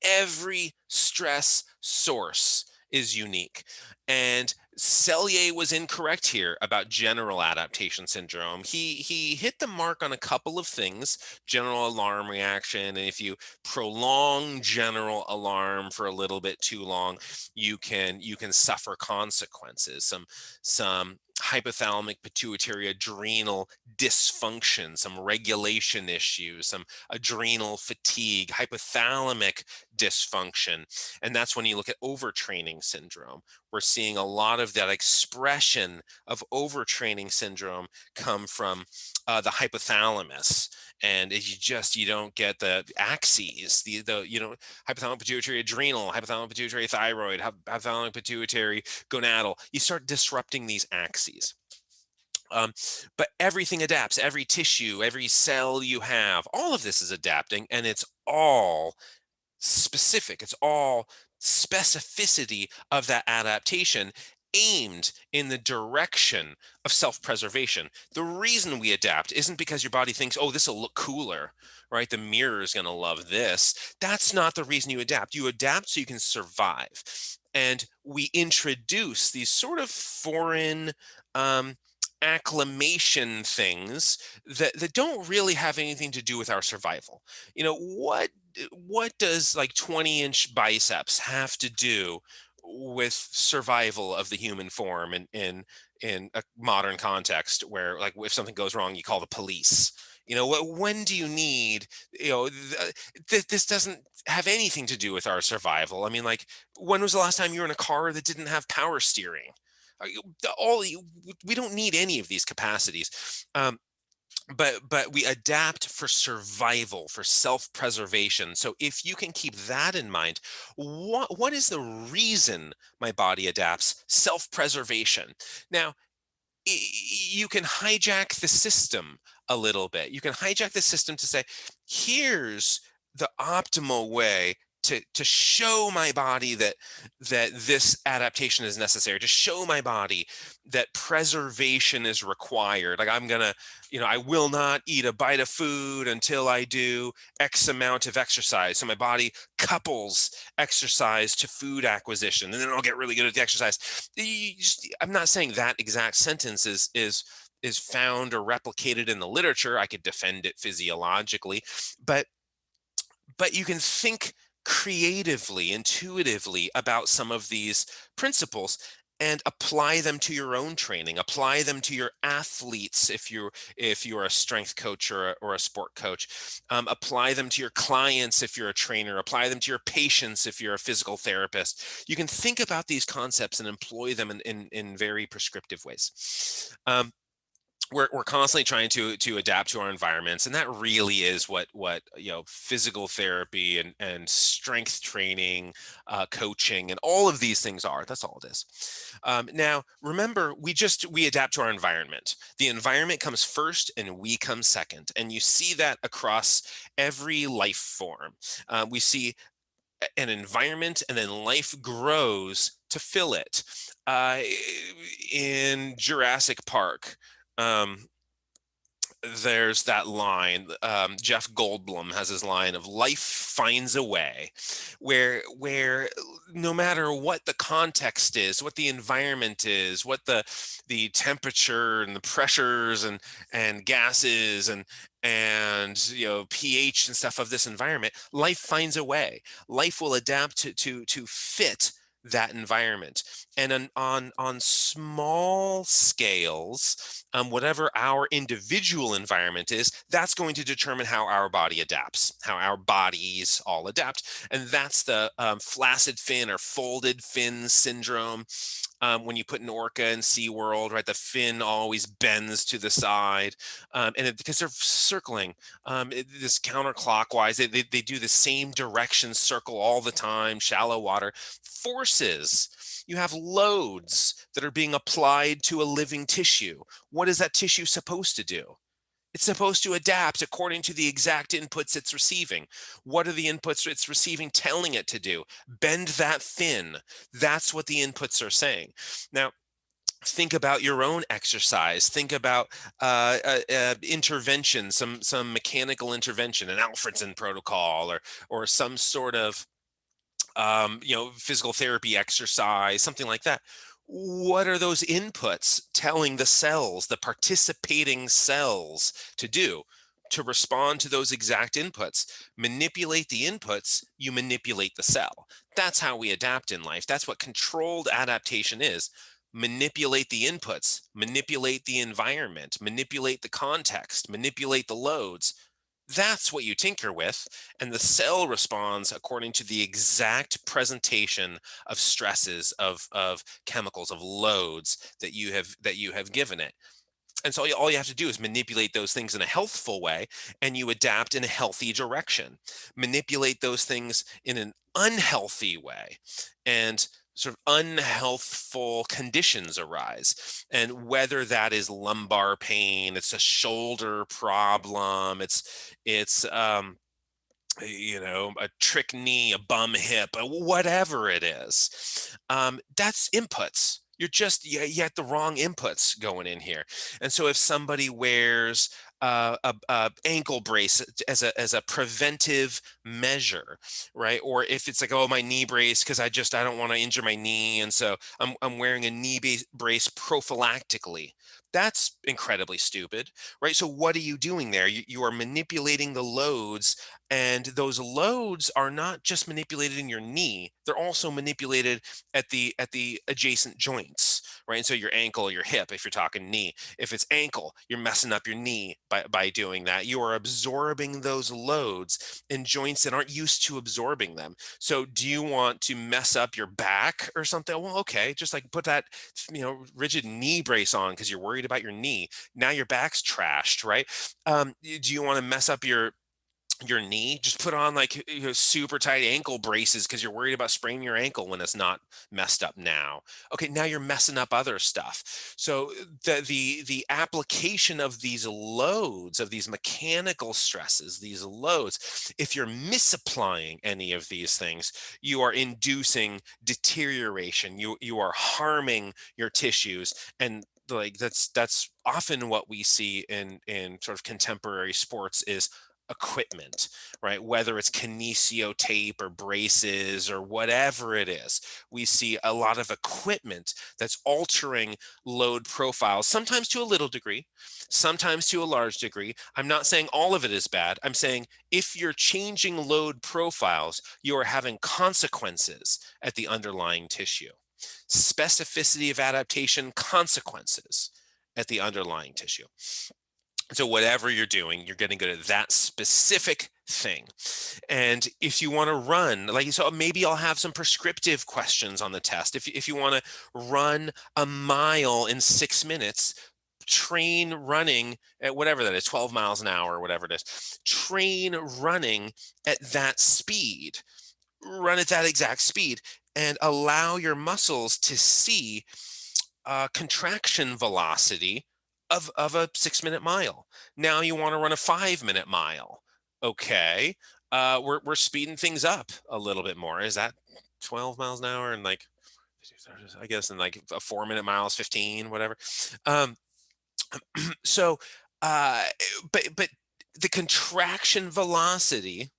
Every stress source is unique. And Selye was incorrect here about general adaptation syndrome. He hit the mark on a couple of things: general alarm reaction. And if you prolong general alarm for a little bit too long, you can suffer consequences. Some hypothalamic pituitary adrenal dysfunction, some regulation issues, some adrenal fatigue, hypothalamic dysfunction. And that's when you look at overtraining syndrome. We're seeing a lot of that expression of overtraining syndrome come from the hypothalamus. And you don't get the axes, hypothalamic pituitary adrenal, hypothalamic pituitary thyroid, hypothalamic pituitary gonadal. You start disrupting these axes. But everything adapts, every tissue, every cell you have, all of this is adapting, and it's all specific. It's all specificity of that adaptation aimed in the direction of self-preservation. The reason we adapt isn't because your body thinks, oh, this will look cooler, right? The mirror is going to love this. That's not the reason you adapt. You adapt so you can survive. And we introduce these sort of foreign acclimation things that don't really have anything to do with our survival. What does like 20-inch biceps have to do with survival of the human form in a modern context where, like, if something goes wrong, you call the police? When do you need, this doesn't have anything to do with our survival. I mean, like, when was the last time you were in a car that didn't have power steering? We don't need any of these capacities. But we adapt for survival, for self-preservation. So if you can keep that in mind, what is the reason my body adapts? Self-preservation. Now, you can hijack the system a little bit. You can hijack the system to say, here's the optimal way to show my body that this adaptation is necessary, to show my body that preservation is required. Like, I will not eat a bite of food until I do X amount of exercise. So my body couples exercise to food acquisition, and then I'll get really good at the exercise. I'm not saying that exact sentence is found or replicated in the literature. I could defend it physiologically, but you can think creatively, intuitively about some of these principles. and apply them to your own training, apply them to your athletes if you're a strength coach or a sport coach, apply them to your clients if you're a trainer, apply them to your patients if you're a physical therapist. You can think about these concepts and employ them in very prescriptive ways. We're constantly trying to adapt to our environments, and that really is what physical therapy and strength training, coaching, and all of these things are. That's all it is. Now, remember, we adapt to our environment. The environment comes first, and we come second, and you see that across every life form. We see an environment, and then life grows to fill it. In Jurassic Park, there's that line. Jeff Goldblum has his line of "life finds a way," where no matter what the context is, what the environment is, what the temperature and the pressures and gases and pH and stuff of this environment, life finds a way. Life will adapt to fit that environment. And on small scales, whatever our individual environment is, that's going to determine how our body adapts, how our bodies all adapt. And that's the flaccid fin or folded fin syndrome. When you put an orca in SeaWorld, right, the fin always bends to the side, because they're circling this counterclockwise. They do the same direction circle all the time, shallow water. Forces. You have loads that are being applied to a living tissue. What is that tissue supposed to do? It's supposed to adapt according to the exact inputs it's receiving. What are the inputs it's receiving telling it to do? Bend that fin. That's what the inputs are saying. Now, think about your own exercise. Think about intervention, some mechanical intervention, an Alfredson protocol, or some sort of physical therapy exercise, something like that. What are those inputs telling the cells, the participating cells, to do? To respond to those exact inputs. Manipulate the inputs, you manipulate the cell. That's how we adapt in life. That's what controlled adaptation is. Manipulate the inputs, manipulate the environment, manipulate the context, manipulate the loads. That's what you tinker with, and the cell responds according to the exact presentation of stresses, of chemicals, of loads that you have given it. And so all you have to do is manipulate those things in a healthful way, and you adapt in a healthy direction. Manipulate those things in an unhealthy way, and sort of unhealthful conditions arise. And whether that is lumbar pain, it's a shoulder problem, it's a trick knee, a bum hip, whatever it is, that's inputs. You had the wrong inputs going in here. And so if somebody wears a ankle brace as a preventive measure, right? Or if it's like, oh, my knee brace, because I don't want to injure my knee, and so I'm wearing a knee brace prophylactically. That's incredibly stupid, right? So what are you doing there? You are manipulating the loads, and those loads are not just manipulated in your knee; they're also manipulated at the adjacent joints, right? And so your ankle, your hip, if you're talking knee. If it's ankle, you're messing up your knee by doing that. You are absorbing those loads in joints that aren't used to absorbing them. So do you want to mess up your back or something? Well, okay, just like put that rigid knee brace on because you're worried about your knee. Now your back's trashed, right? Do you want to mess up your knee? Just put on like super tight ankle braces because you're worried about spraining your ankle when it's not messed up now. Okay, now you're messing up other stuff. So the application of these loads, of these mechanical stresses, these loads, if you're misapplying any of these things, you are inducing deterioration. You are harming your tissues, and like that's often what we see in sort of contemporary sports is equipment, right? Whether it's kinesio tape or braces or whatever it is, we see a lot of equipment that's altering load profiles, sometimes to a little degree, sometimes to a large degree. I'm not saying all of it is bad. I'm saying if you're changing load profiles, you are having consequences at the underlying tissue. specificity of adaptation, consequences at the underlying tissue. So whatever you're doing, you're getting good at that specific thing. And if you want to run, like, so maybe I'll have some prescriptive questions on the test. If you want to run a mile in 6 minutes, train running at whatever that is, 12 miles an hour or whatever it is, train running at that speed, run at that exact speed, and allow your muscles to see contraction velocity of a 6-minute mile. Now you want to run a 5-minute mile. Okay, we're speeding things up a little bit more. Is that 12 miles an hour? And like, I guess in like a 4-minute mile is 15, whatever. So, but the contraction velocity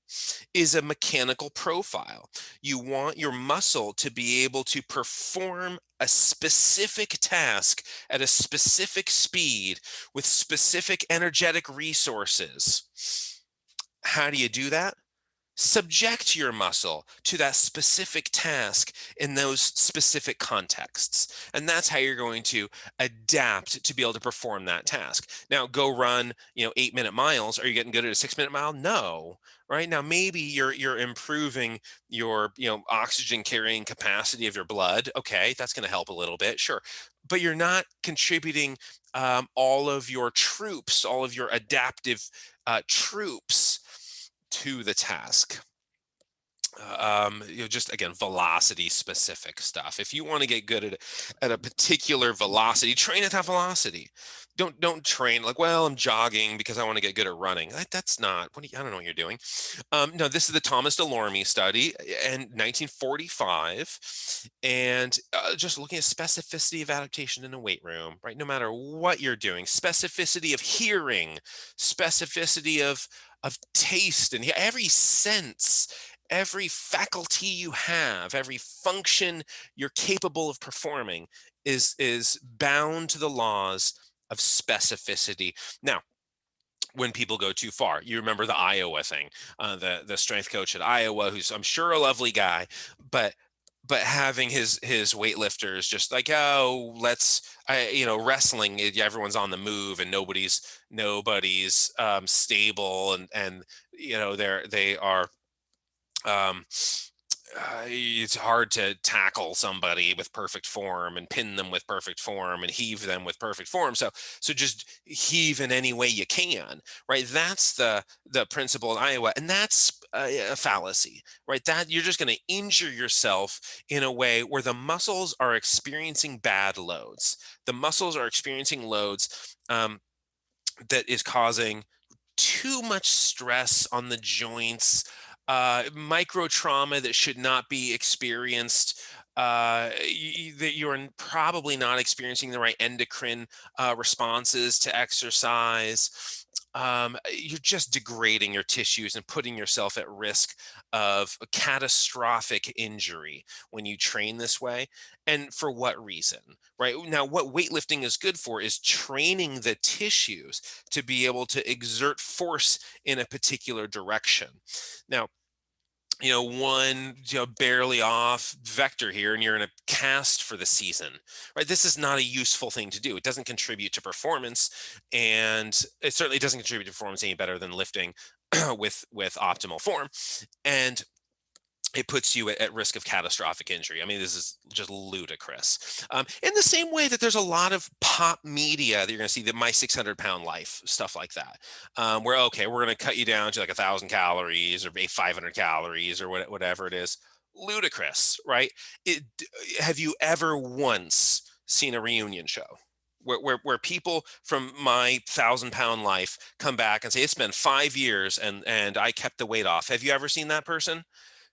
is a mechanical profile. You want your muscle to be able to perform a specific task at a specific speed with specific energetic resources. How do you do that? Subject your muscle to that specific task in those specific contexts. And that's how you're going to adapt to be able to perform that task. Now, go run, 8-minute miles. Are you getting good at a 6-minute mile? No. Right now, maybe you're improving your, oxygen carrying capacity of your blood. Okay, that's going to help a little bit, sure. But you're not contributing all of your troops, all of your adaptive troops to the task. Just again, velocity specific stuff. If you want to get good at a particular velocity, train at that velocity. Don't train like, well, I'm jogging because I want to get good at running. That's not I don't know what you're doing. No, this is the Thomas DeLorme study in 1945, and just looking at specificity of adaptation in a weight room, right? No matter what you're doing, specificity of hearing, specificity of taste, and every sense, every faculty you have, every function you're capable of performing is bound to the laws of specificity. Now, when people go too far, you remember the Iowa thing, the strength coach at Iowa, who's I'm sure a lovely guy, but having his weightlifters just like, oh, wrestling, everyone's on the move and nobody's stable, and they are it's hard to tackle somebody with perfect form and pin them with perfect form and heave them with perfect form. So just heave in any way you can, right? That's the principle in Iowa, and that's a fallacy, right? That you're just going to injure yourself in a way where the muscles are experiencing bad loads. The muscles are experiencing loads that is causing too much stress on the joints, micro trauma that should not be experienced, that you're probably not experiencing the right endocrine responses to exercise. You're just degrading your tissues and putting yourself at risk of a catastrophic injury when you train this way. And for what reason, right? Now, what weightlifting is good for is training the tissues to be able to exert force in a particular direction. Now, one barely off vector here and you're in a cast for the season, right? This is not a useful thing to do. It doesn't contribute to performance, and it certainly doesn't contribute to performance any better than lifting with optimal form, and it puts you at risk of catastrophic injury. I mean, this is just ludicrous. In the same way that there's a lot of pop media that you're going to see, the My 600 Pound Life, stuff like that, where, okay, we're going to cut you down to like 1,000 calories or 500 calories or whatever it is. Ludicrous, right? Have you ever once seen a reunion show where people from My 1,000-pound life come back and say, it's been 5 years and I kept the weight off? Have you ever seen that person?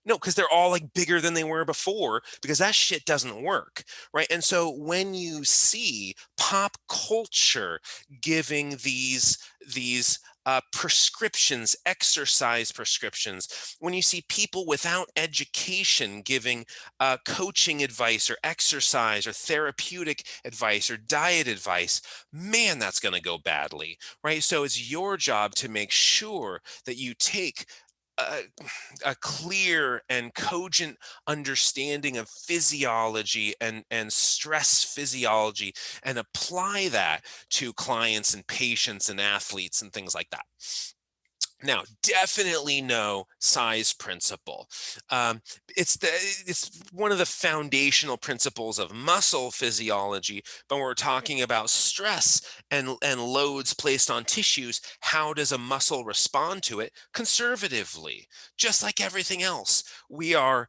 No, because they're all like bigger than they were before, because that shit doesn't work, right? And so when you see pop culture giving these prescriptions, exercise prescriptions, when you see people without education giving coaching advice or exercise or therapeutic advice or diet advice, man, that's going to go badly, right? So it's your job to make sure that you take a clear and cogent understanding of physiology and stress physiology and apply that to clients and patients and athletes and things like that. Now, definitely no size principle. It's one of the foundational principles of muscle physiology, but when we're talking about stress and loads placed on tissues, how does a muscle respond to it? Conservatively, just like everything else. We are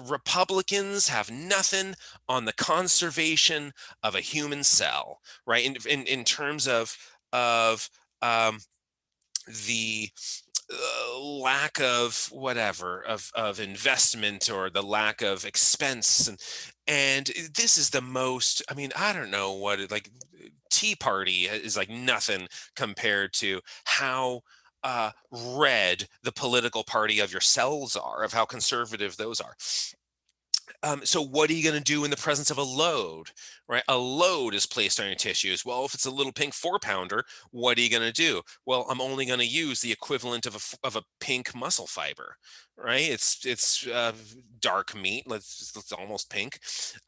Republicans have nothing on the conservation of a human cell, right? In terms of the lack of whatever of investment or the lack of expense, and this is the most, I mean, I don't know what Tea Party is like nothing compared to how red the political party of your cells are, of how conservative those are. So what are you going to do in the presence of a load, right? A load is placed on your tissues. Well, if it's a little pink 4-pounder, what are you going to do? Well, I'm only going to use the equivalent of a pink muscle fiber, right? It's dark meat. It's almost pink.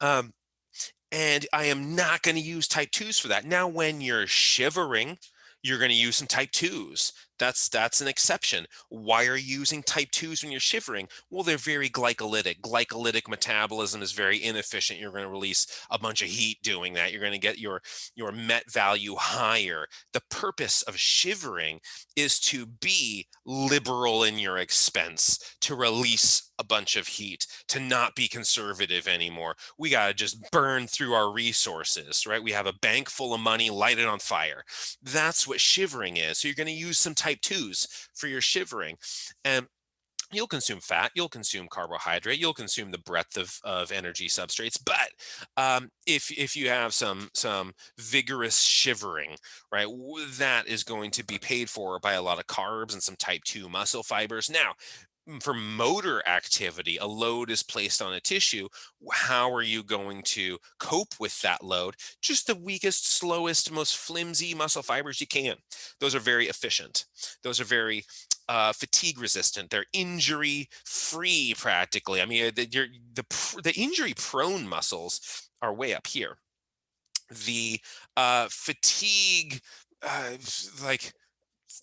And I am not going to use type 2s for that. Now, when you're shivering, you're going to use some type 2s. That's an exception. Why are you using type 2s when you're shivering? Well, they're very glycolytic. Glycolytic metabolism is very inefficient. You're going to release a bunch of heat doing that. You're going to get your MET value higher. The purpose of shivering is to be liberal in your expense, to release a bunch of heat, to not be conservative anymore. We got to just burn through our resources, right? We have a bank full of money, light it on fire. That's what shivering is. So you're going to use some type 2s for your shivering. And you'll consume fat, you'll consume carbohydrate, you'll consume the breadth of energy substrates. But if you have some vigorous shivering, right, that is going to be paid for by a lot of carbs and some type 2 muscle fibers. Now, for motor activity, a load is placed on a tissue. How are you going to cope with that load? Just the weakest, slowest, most flimsy muscle fibers you can. Those are very efficient. Those are very fatigue resistant. They're injury free practically. I mean, the injury prone muscles are way up here. The fatigue, like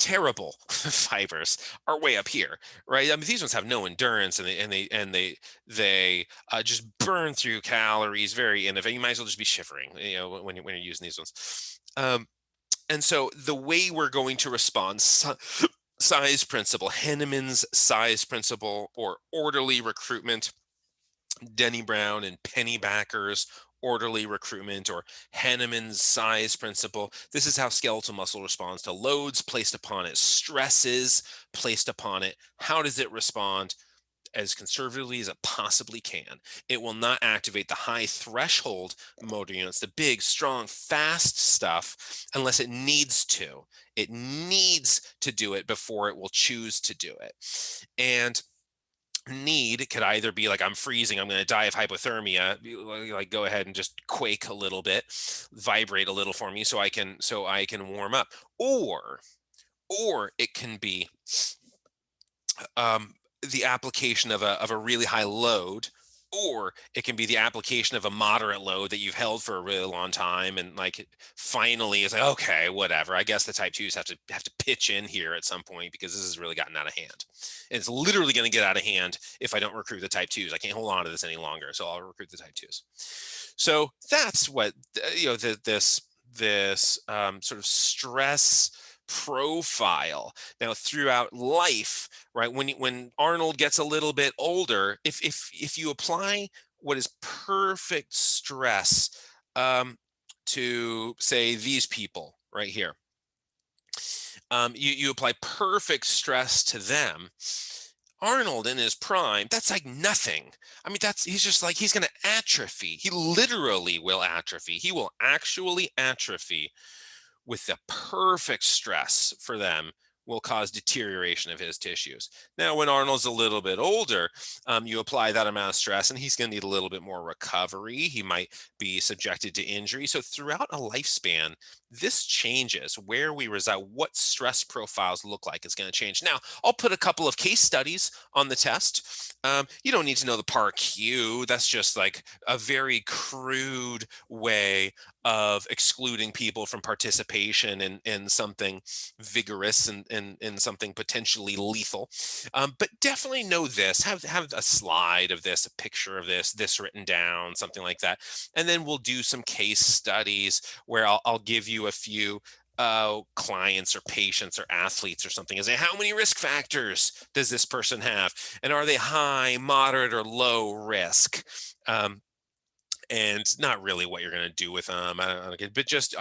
terrible fibers are way up here, right? I mean, these ones have no endurance, and they just burn through calories. Very innovative. You might as well just be shivering, you know, when you're using these ones. And so the way we're going to respond, size principle, Henneman's size principle, or orderly recruitment, Denny Brown and Pennybaker's orderly recruitment, or Henneman's size principle. This is how skeletal muscle responds to loads placed upon it, stresses placed upon it. How does it respond? As conservatively as it possibly can. It will not activate the high threshold motor units, the big, strong, fast stuff, unless it needs to. It needs to do it before it will choose to do it. And need could either be like, I'm freezing, I'm going to die of hypothermia, like go ahead and just quake a little bit, vibrate a little for me so I can warm up. Or it can be the application of a really high load, or it can be the application of a moderate load that you've held for a really long time, and like finally it's like, okay, whatever, I guess the type 2s have to pitch in here at some point, because this has really gotten out of hand. And it's literally going to get out of hand if I don't recruit the type 2s. I can't hold on to this any longer, so I'll recruit the type 2s. So that's what, you know, this sort of stress profile. Now, throughout life, right, when Arnold gets a little bit older, if you apply what is perfect stress to, say, these people right here, you apply perfect stress to them. Arnold in his prime, that's like nothing. I mean, he's going to atrophy. He literally will atrophy. He will actually atrophy. With the perfect stress for them, will cause deterioration of his tissues. Now, when Arnold's a little bit older, you apply that amount of stress and he's going to need a little bit more recovery. He might be subjected to injury. So throughout a lifespan, this changes where we reside, what stress profiles look like is going to change. Now, I'll put a couple of case studies on the test. You don't need to know the PAR-Q. That's just like a very crude way of excluding people from participation in something vigorous and in something potentially lethal. But definitely know this, have a slide of this, a picture of this written down, something like that. And then we'll do some case studies where I'll give you a few clients or patients or athletes or something and say, how many risk factors does this person have? And are they high, moderate, or low risk? And not really what you're going to do with them, but just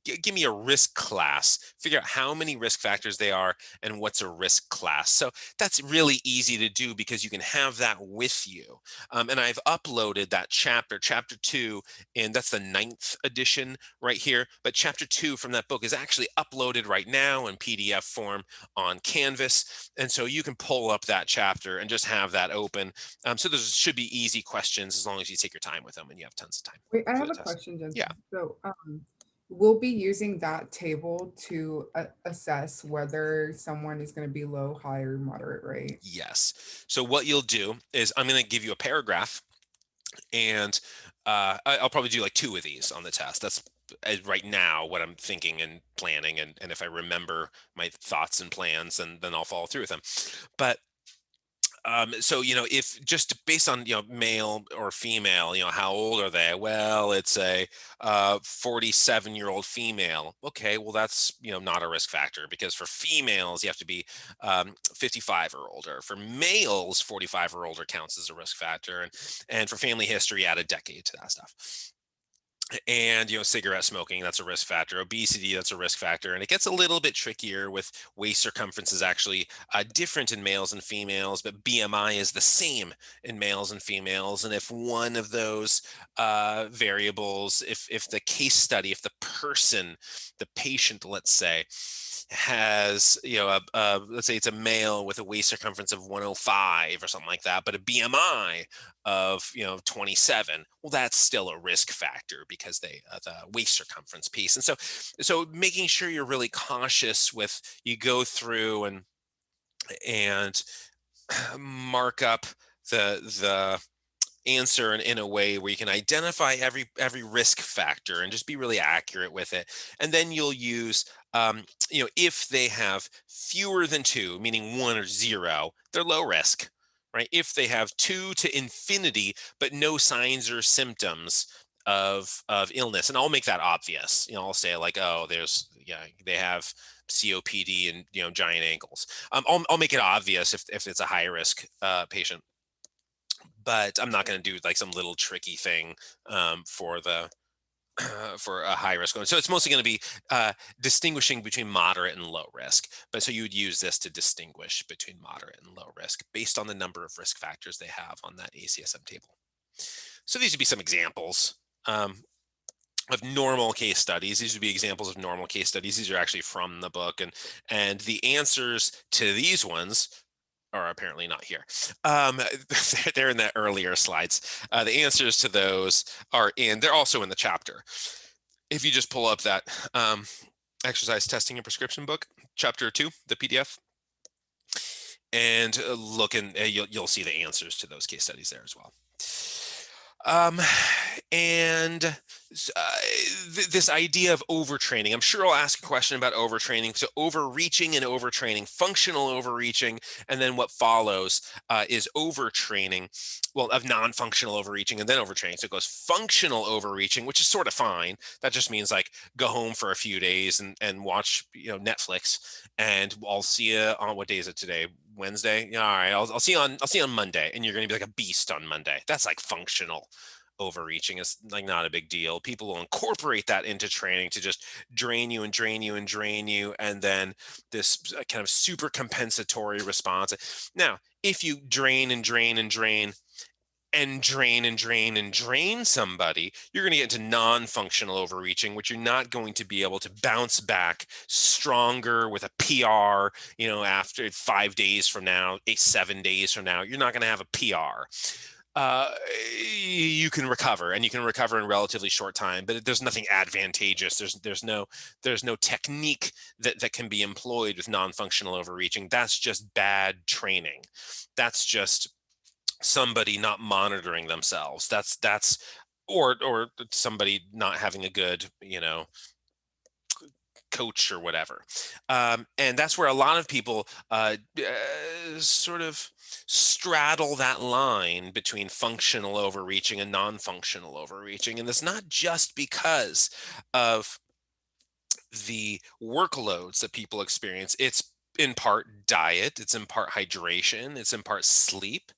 give me a risk class, figure out how many risk factors they are and what's a risk class. So that's really easy to do because you can have that with you. And I've uploaded that chapter 2, and that's the 9th edition right here. But chapter 2 from that book is actually uploaded right now in PDF form on Canvas. And so you can pull up that chapter and just have that open. So there should be easy questions as long as you take your time with them and you have tons of time. Wait, I for have the a test. question, Jensen. Yeah. So, we'll be using that table to assess whether someone is going to be low, high, or moderate, right? Yes. So what you'll do is I'm going to give you a paragraph, and I'll probably do like 2 of these on the test. That's right now what I'm thinking and planning, and if I remember my thoughts and plans, then I'll follow through with them. But so, if just based on, male or female, how old are they? Well, it's a 47-year-old female. Okay, well, that's, not a risk factor, because for females, you have to be 55 or older. For males, 45 or older counts as a risk factor. And for family history, add a decade to that stuff. And cigarette smoking, that's a risk factor. Obesity, that's a risk factor. And it gets a little bit trickier with waist circumference is actually different in males and females, but BMI is the same in males and females. And if one of those variables, if the case study, if the person, the patient, let's say, has, let's say it's a male with a waist circumference of 105 or something like that, but a BMI of 27, well, that's still a risk factor because they the waist circumference piece. And so making sure you're really cautious with, you go through and mark up the answer in a way where you can identify every risk factor and just be really accurate with it. And then you'll use if they have fewer than 2, meaning 1 or 0, they're low risk. Right? If they have 2 to infinity, but no signs or symptoms of illness, and I'll make that obvious. I'll say like, oh, they have COPD and giant ankles. I'll make it obvious if it's a high risk patient, but I'm not going to do like some little tricky thing for the for a high risk one. So it's mostly going to be distinguishing between moderate and low risk. But so you would use this to distinguish between moderate and low risk based on the number of risk factors they have on that ACSM table. So these would be some examples of normal case studies. These would be examples of normal case studies. These are actually from the book, and the answers to these ones are apparently not here. They're in the earlier slides. The answers to those they're also in the chapter. If you just pull up that exercise testing and prescription book, chapter 2, the PDF, and look, and you'll see the answers to those case studies there as well. And this idea of overtraining, I'm sure I'll ask a question about overtraining. So overreaching and overtraining, functional overreaching, and then what follows is overtraining, well, of non-functional overreaching and then overtraining. So it goes functional overreaching, which is sort of fine. That just means like go home for a few days and watch Netflix, and I'll see you on, what day is it today? Wednesday. Yeah, all right. I'll see you on Monday, and you're going to be like a beast on Monday. That's like functional overreaching. Is like not a big deal. People will incorporate that into training to just drain you and drain you and drain you, and then this kind of super compensatory response. Now, if you drain and drain and drain and drain and drain and drain somebody, you're going to get into non-functional overreaching, which you're not going to be able to bounce back stronger with a PR, after 5 days from now, 7 days from now, you're not going to have a PR. you can recover, and you can recover in relatively short time, but there's nothing advantageous. There's no technique that can be employed with non-functional overreaching. That's just bad training. That's just somebody not monitoring themselves. That's or somebody not having a good, coach or whatever. And that's where a lot of people sort of straddle that line between functional overreaching and non-functional overreaching. And it's not just because of the workloads that people experience. It's in part diet, it's in part hydration, it's in part sleep.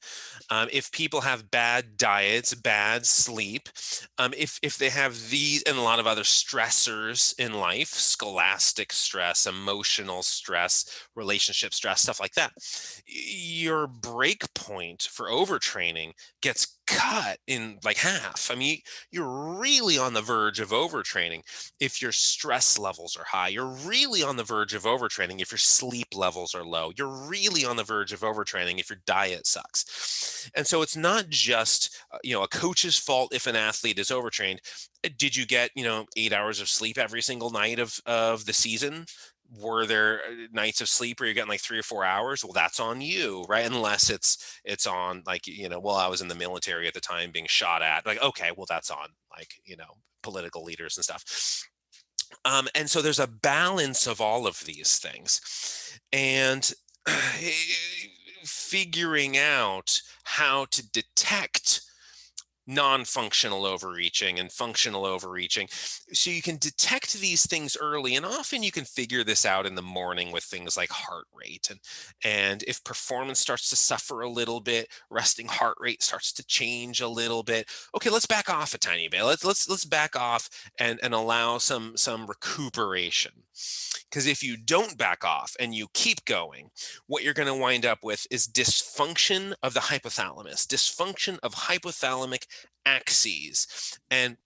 If people have bad diets, bad sleep, if they have these and a lot of other stressors in life, scholastic stress, emotional stress, relationship stress, stuff like that, your break point for overtraining gets cut in like half. I mean, you're really on the verge of overtraining if your stress levels are high. You're really on the verge of overtraining if your sleep levels are low. You're really on the verge of overtraining if your diet sucks. And so it's not just a coach's fault if an athlete is overtrained. Did you get 8 hours of sleep every single night of the season? Were there nights of sleep where you're getting like 3 or 4 hours? Well, that's on you, right? Unless it's on like, well, I was in the military at the time being shot at. Like, okay, well, that's on like, political leaders and stuff. And so there's a balance of all of these things. And figuring out how to detect non-functional overreaching and functional overreaching, so you can detect these things early, and often you can figure this out in the morning with things like heart rate, and if performance starts to suffer a little bit, resting heart rate starts to change a little bit. Okay, let's back off a tiny bit. Let's back off and allow some recuperation. Because if you don't back off and you keep going, what you're going to wind up with is dysfunction of the hypothalamus, dysfunction of hypothalamic axes. And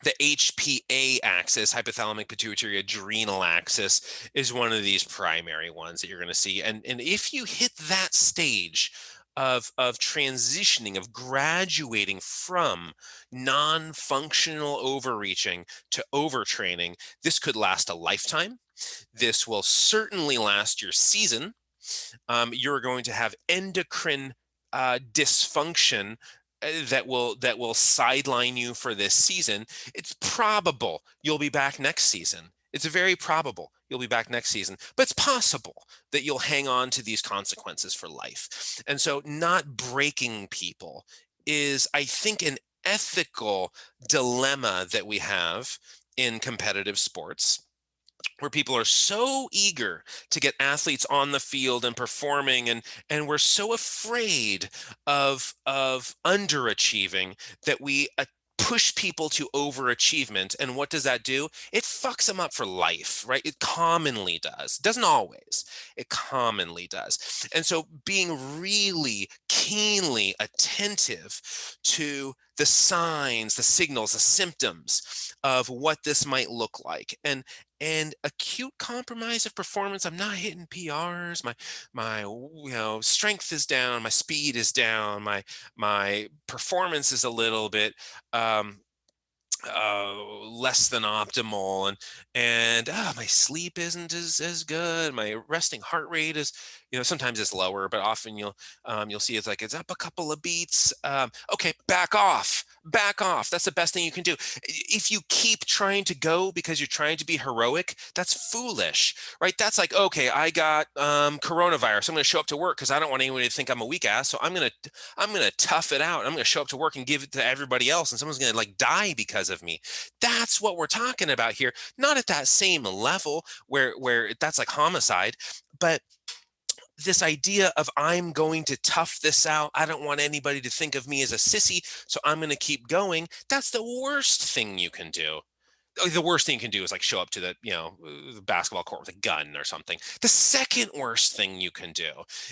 the HPA axis, hypothalamic pituitary adrenal axis, is one of these primary ones that you're going to see. And if you hit that stage of transitioning, of graduating from non-functional overreaching to overtraining, this could last a lifetime. This will certainly last your season. You're going to have endocrine dysfunction that will sideline you for this season. It's probable you'll be back next season. It's very probable you'll be back next season, but it's possible that you'll hang on to these consequences for life. And so not breaking people is, I think, an ethical dilemma that we have in competitive sports, where people are so eager to get athletes on the field and performing, and we're so afraid of underachieving that we push people to overachievement. And what does that do? It fucks them up for life, right? It commonly does. It doesn't always. It commonly does. And so being really keenly attentive to the signs, the signals, the symptoms of what this might look like. And acute compromise of performance. I'm not hitting PRs. My strength is down. My speed is down. My performance is a little bit less than optimal, and my sleep isn't as good. My resting heart rate is, sometimes it's lower, but often you'll see it's like it's up a couple of beats. Okay, back off. That's the best thing you can do. If you keep trying to go because you're trying to be heroic, that's foolish, right? That's like, okay, I got coronavirus. I'm going to show up to work because I don't want anyone to think I'm a weak ass. So I'm going to tough it out. I'm going to show up to work and give it to everybody else, and someone's going to like die because of me. That's what we're talking about here. Not at that same level where that's like homicide, but this idea of I'm going to tough this out. I don't want anybody to think of me as a sissy, so I'm going to keep going. That's the worst thing you can do. The worst thing you can do is like show up to the basketball court with a gun or something. The second worst thing you can do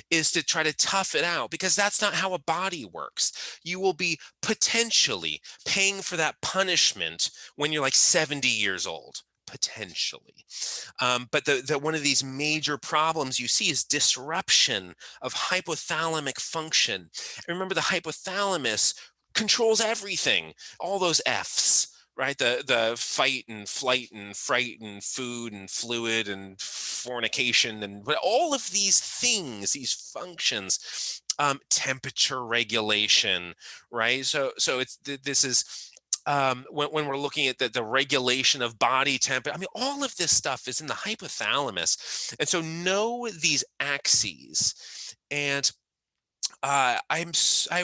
is to try to tough it out, because that's not how a body works. You will be potentially paying for that punishment when you're like 70 years old. potentially. But one of these major problems you see is disruption of hypothalamic function. And remember, the hypothalamus controls everything, all those F's, right? The fight and flight and fright and food and fluid and fornication and all of these things, these functions, temperature regulation, right? So this is when we're looking at the regulation of body temperature. I mean, all of this stuff is in the hypothalamus, and so know these axes. And I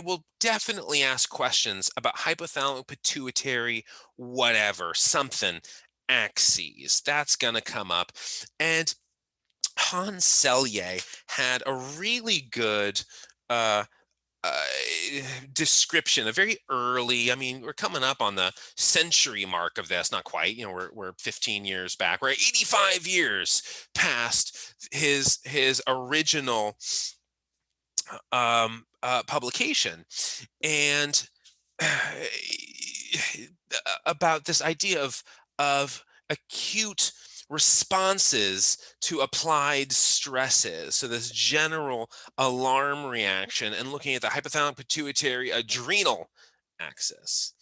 will definitely ask questions about hypothalamic, pituitary, whatever, something, axes. That's going to come up. And Hans Selye had a really good description, a very early, I mean, we're coming up on the century mark of this, not quite, you know, we're 15 years back, we're 85 years past his original publication, and about this idea of acute responses to applied stresses. So this general alarm reaction, and looking at the hypothalamic pituitary adrenal axis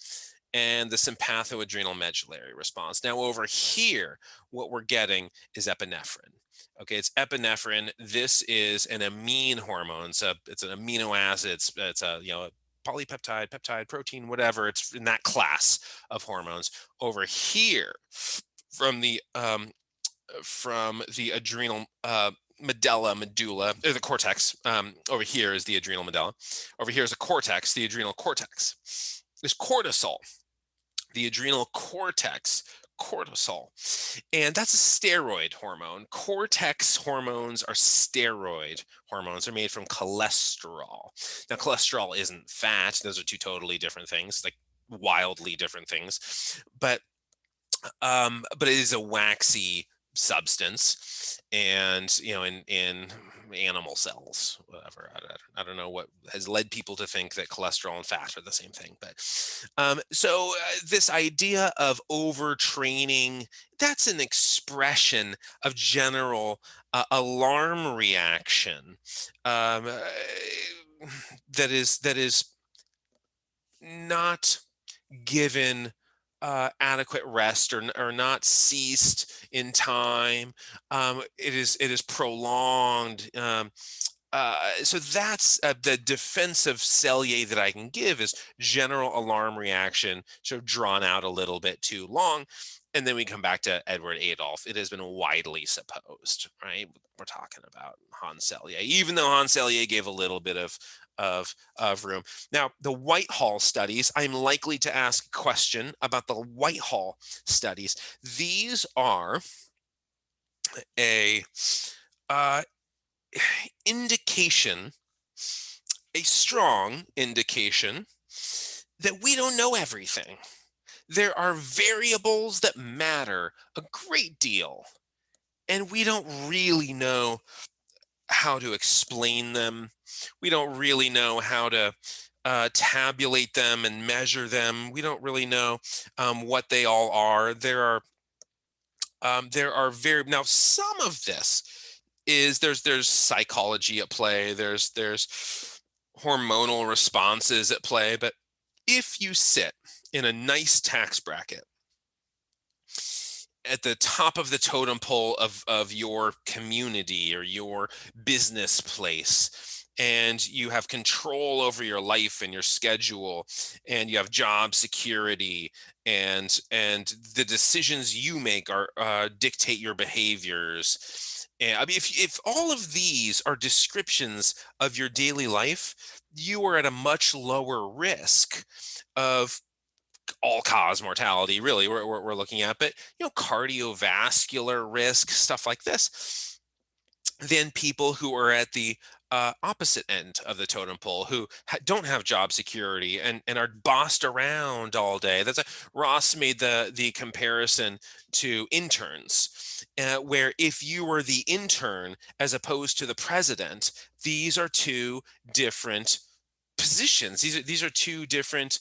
and the sympathoadrenal medullary response. Now over here, what we're getting is epinephrine. Okay, it's epinephrine. This is an amine hormone. So it's an amino acid. It's a, you know, a polypeptide, peptide, protein, whatever. It's in that class of hormones. Over here, from the adrenal medulla, or the cortex. Over here is the adrenal medulla. Over here is the cortex, the adrenal cortex. There's cortisol, the adrenal cortex, cortisol. And that's a steroid hormone. Cortex hormones are steroid hormones. They're made from cholesterol. Now, cholesterol isn't fat. Those are two totally different things, like wildly different things. But it is a waxy substance, and you know, in animal cells, whatever. I don't know what has led people to think that cholesterol and fat are the same thing, but this idea of overtraining, that's an expression of general alarm reaction that is not given adequate rest, or not ceased in time. It is prolonged. So that's the defense of Selye that I can give is general alarm reaction, so drawn out a little bit too long. And then we come back to Edward Adolph. It has been widely supposed, right? We're talking about Hans Selye, even though Hans Selye gave a little bit of room. Now, the Whitehall studies, I'm likely to ask a question about the Whitehall studies. These are a indication, a strong indication that we don't know everything. There are variables that matter a great deal, and we don't really know how to explain them. We don't really know how to tabulate them and measure them. We don't really know what they all are. There are now some of this is there's psychology at play. There's hormonal responses at play. But if you sit in a nice tax bracket at the top of the totem pole of your community or your business place, and you have control over your life and your schedule, and you have job security, and the decisions you make are dictate your behaviors. And I mean, if all of these are descriptions of your daily life, you are at a much lower risk of all-cause mortality, really, we're looking at, but you know, cardiovascular risk, stuff like this, than people who are at the opposite end of the totem pole, who don't have job security and are bossed around all day. Ross made the comparison to interns, where if you were the intern as opposed to the president, these are two different positions. These are two different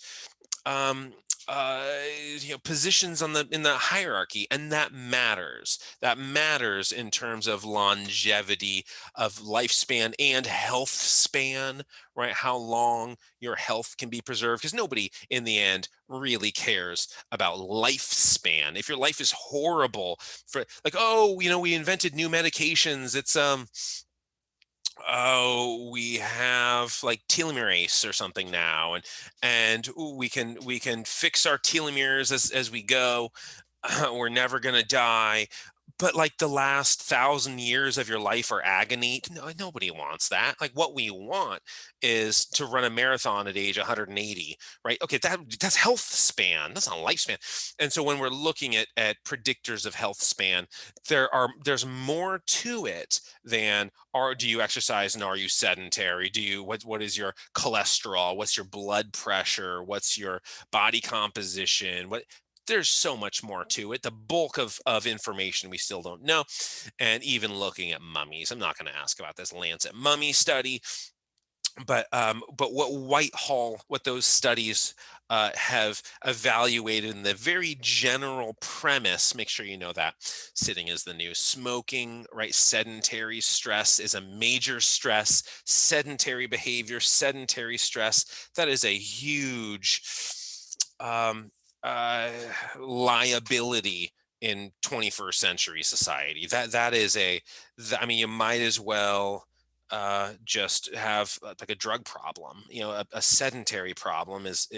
positions on in the hierarchy, and that matters. That matters in terms of longevity of lifespan and health span, right? How long your health can be preserved, because nobody in the end really cares about lifespan. If your life is horrible, for like, oh, we invented new medications, it's oh, we have like telomerase or something now, and ooh, we can fix our telomeres as we go. We're never gonna die. But like the last 1,000 years of your life are agony. No, nobody wants that. Like what we want is to run a marathon at age 180, right? Okay, that's health span. That's not lifespan. And so when we're looking at predictors of health span, there's more to it than do you exercise and are you sedentary? What is your cholesterol? What's your blood pressure? What's your body composition? There's so much more to it. The bulk of information we still don't know. And even looking at mummies, I'm not going to ask about this Lancet mummy study, but what those studies have evaluated in the very general premise, make sure you know that sitting is the new smoking, right? Sedentary stress is a major stress. Sedentary behavior, sedentary stress, that is a huge liability in 21st century society. That is I mean, you might as well just have like a drug problem. A sedentary problem is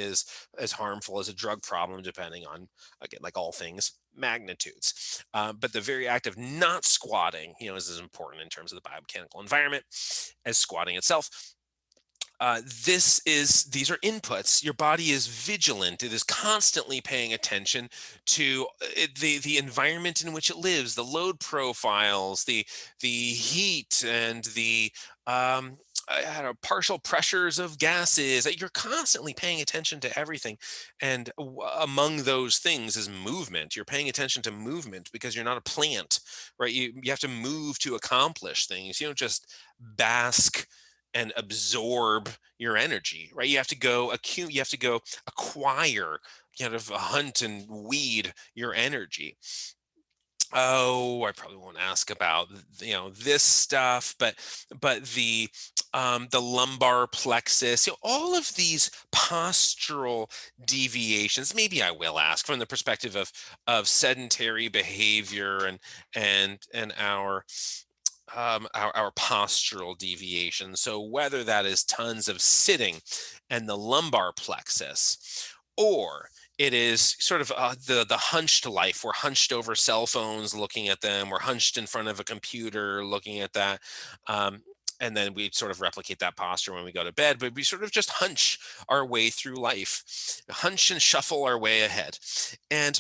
as harmful as a drug problem, depending on, again, like all things, magnitudes. But the very act of not squatting, is as important in terms of the biomechanical environment as squatting itself. These are inputs. Your body is vigilant. It is constantly paying attention to the environment in which it lives, the load profiles, the heat, and the partial pressures of gases. You're constantly paying attention to everything, and among those things is movement. You're paying attention to movement because you're not a plant, right? You have to move to accomplish things. You don't just bask and absorb your energy, right? You have to go acquire, kind of hunt and weed your energy. Oh, I probably won't ask about this stuff, but the lumbar plexus, all of these postural deviations. Maybe I will ask from the perspective of sedentary behavior and our postural deviation. So whether that is tons of sitting and the lumbar plexus, or it is sort of the hunched life. We're hunched over cell phones looking at them. We're hunched in front of a computer looking at that. And then we sort of replicate that posture when we go to bed, but we sort of just hunch our way through life, hunch and shuffle our way ahead. And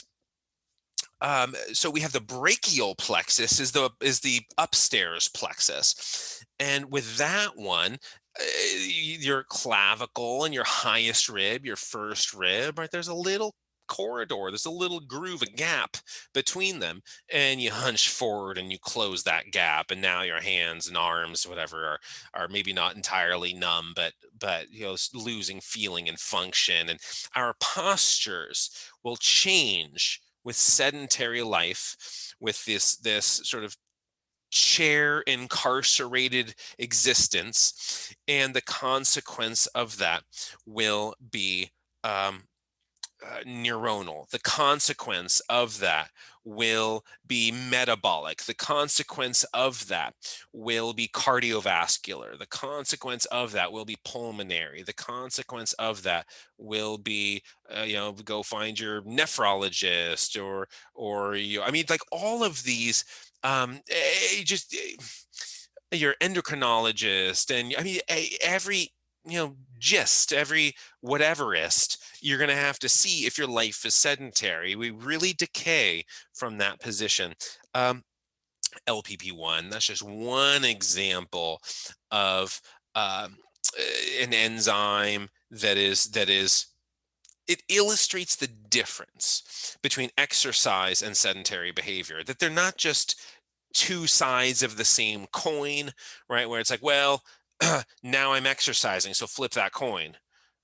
so we have the brachial plexus is the upstairs plexus, and with that one, your clavicle and your highest rib, your first rib, right? There's a little corridor, there's a little groove, a gap between them, and you hunch forward and you close that gap, and now your hands and arms, whatever, are maybe not entirely numb, but losing feeling and function, and our postures will change with sedentary life, with this sort of chair incarcerated existence, and the consequence of that will be neuronal. The consequence of that will be metabolic. The consequence of that will be cardiovascular. The consequence of that will be pulmonary. The consequence of that will be, go find your nephrologist I mean, like all of these, your endocrinologist, and I mean, every, gist, every whateverist, you're going to have to see if your life is sedentary. We really decay from that position. LPP1, that's just one example of an enzyme that is it illustrates the difference between exercise and sedentary behavior, that they're not just two sides of the same coin, right? Where it's like, well, now I'm exercising, so flip that coin,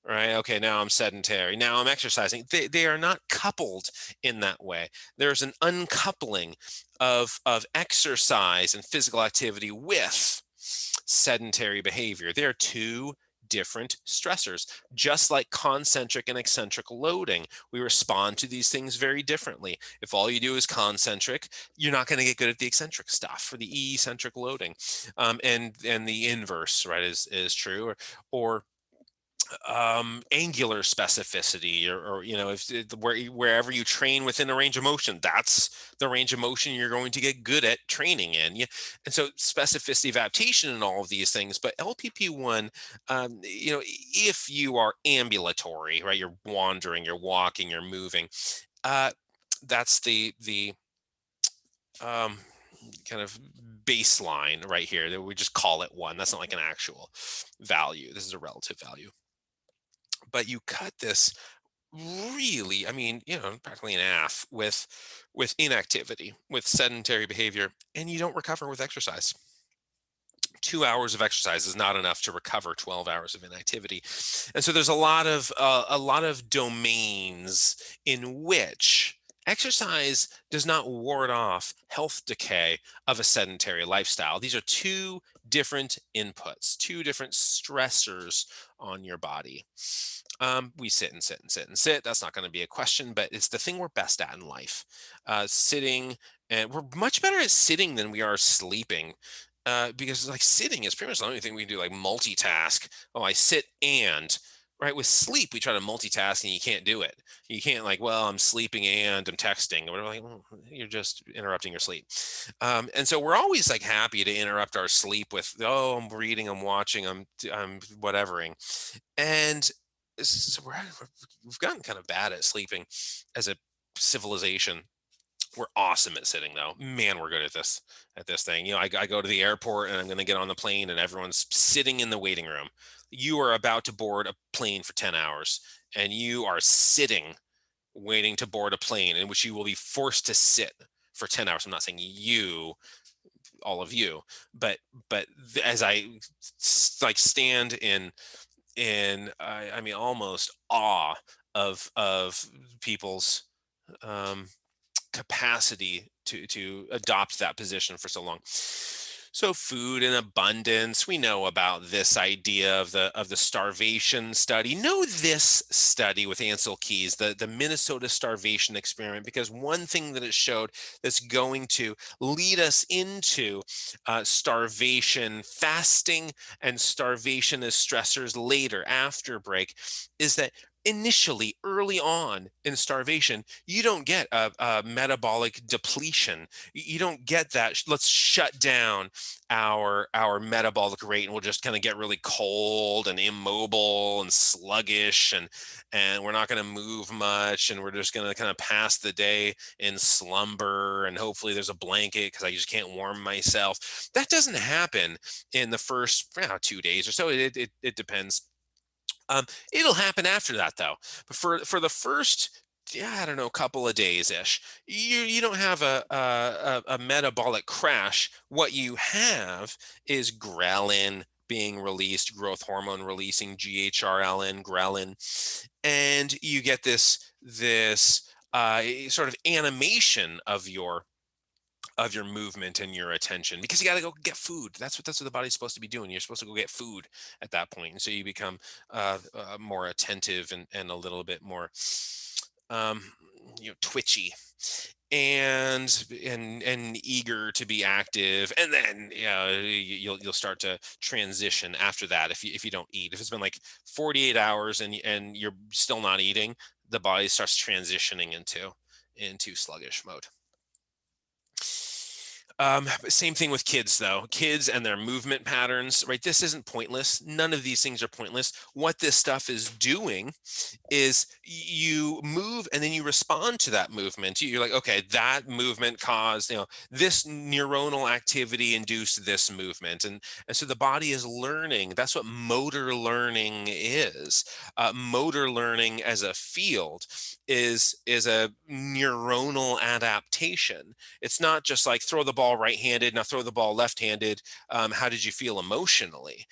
right? Okay, now I'm sedentary. Now I'm exercising. They are not coupled in that way. There's an uncoupling of exercise and physical activity with sedentary behavior. They are two different stressors, just like concentric and eccentric loading. We respond to these things very differently. If all you do is concentric, you're not going to get good at the eccentric stuff, or the eccentric loading, and the inverse, right, is true, or angular specificity, or if wherever you train within a range of motion, that's the range of motion you're going to get good at training in. Yeah. And so specificity of adaptation and all of these things, but LPP1, if you are ambulatory, right, you're wandering, you're walking, you're moving, that's the um, kind of baseline right here, that we just call it 1. That's not like an actual value. This is a relative value. But you cut this really, practically in half with inactivity, with sedentary behavior, and you don't recover with exercise. 2 hours of exercise is not enough to recover 12 hours of inactivity. And so there's a lot of domains in which exercise does not ward off health decay of a sedentary lifestyle. These are two different inputs, two different stressors on your body. We sit and sit and sit and sit. That's not going to be a question, but it's the thing we're best at in life. Sitting, and we're much better at sitting than we are sleeping. Because like sitting is pretty much the only thing we can do, like multitask. Oh, I sit and, right? With sleep, we try to multitask and you can't do it. You can't, like, well, I'm sleeping and I'm texting, or whatever. Like, well, you're just interrupting your sleep. And so we're always like happy to interrupt our sleep with, oh, I'm reading, I'm watching, I'm whatevering. And so we've gotten kind of bad at sleeping as a civilization. We're awesome at sitting, though. Man, we're good at this thing. I go to the airport and I'm going to get on the plane and everyone's sitting in the waiting room. You are about to board a plane for 10 hours and you are sitting waiting to board a plane in which you will be forced to sit for 10 hours. I'm not saying you, all of you, but as I like stand in almost awe of people's capacity to adopt that position for so long. So food in abundance, we know about this idea of the starvation study. Know this study with Ansel Keys, the Minnesota starvation experiment, because one thing that it showed that's going to lead us into starvation, fasting, and starvation as stressors later after break is that initially, early on in starvation, you don't get a metabolic depletion. You don't get that. Let's shut down our metabolic rate, and we'll just kind of get really cold and immobile and sluggish, and we're not going to move much, and we're just going to kind of pass the day in slumber, and hopefully there's a blanket because I just can't warm myself. That doesn't happen in the first 2 days or so. It depends. It'll happen after that, though. But for the first, I don't know, couple of days ish, you don't have a metabolic crash. What you have is ghrelin being released, growth hormone releasing, GHRLN, ghrelin, and you get this sort of animation of your movement and your attention, because you got to go get food. That's what the body's supposed to be doing. You're supposed to go get food at that point, and so you become more attentive and a little bit more twitchy and eager to be active. And then you'll start to transition after that if you don't eat. If it's been like 48 hours and you're still not eating, the body starts transitioning into sluggish mode. Same thing with kids, though. Kids and their movement patterns, right? This isn't pointless. None of these things are pointless. What this stuff is doing is you move and then you respond to that movement. You're like, okay, that movement caused, this neuronal activity induced this movement. And so the body is learning. That's what motor learning is. Motor learning as a field is a neuronal adaptation. It's not just like throw the ball ball right-handed, now throw the ball left-handed. How did you feel emotionally?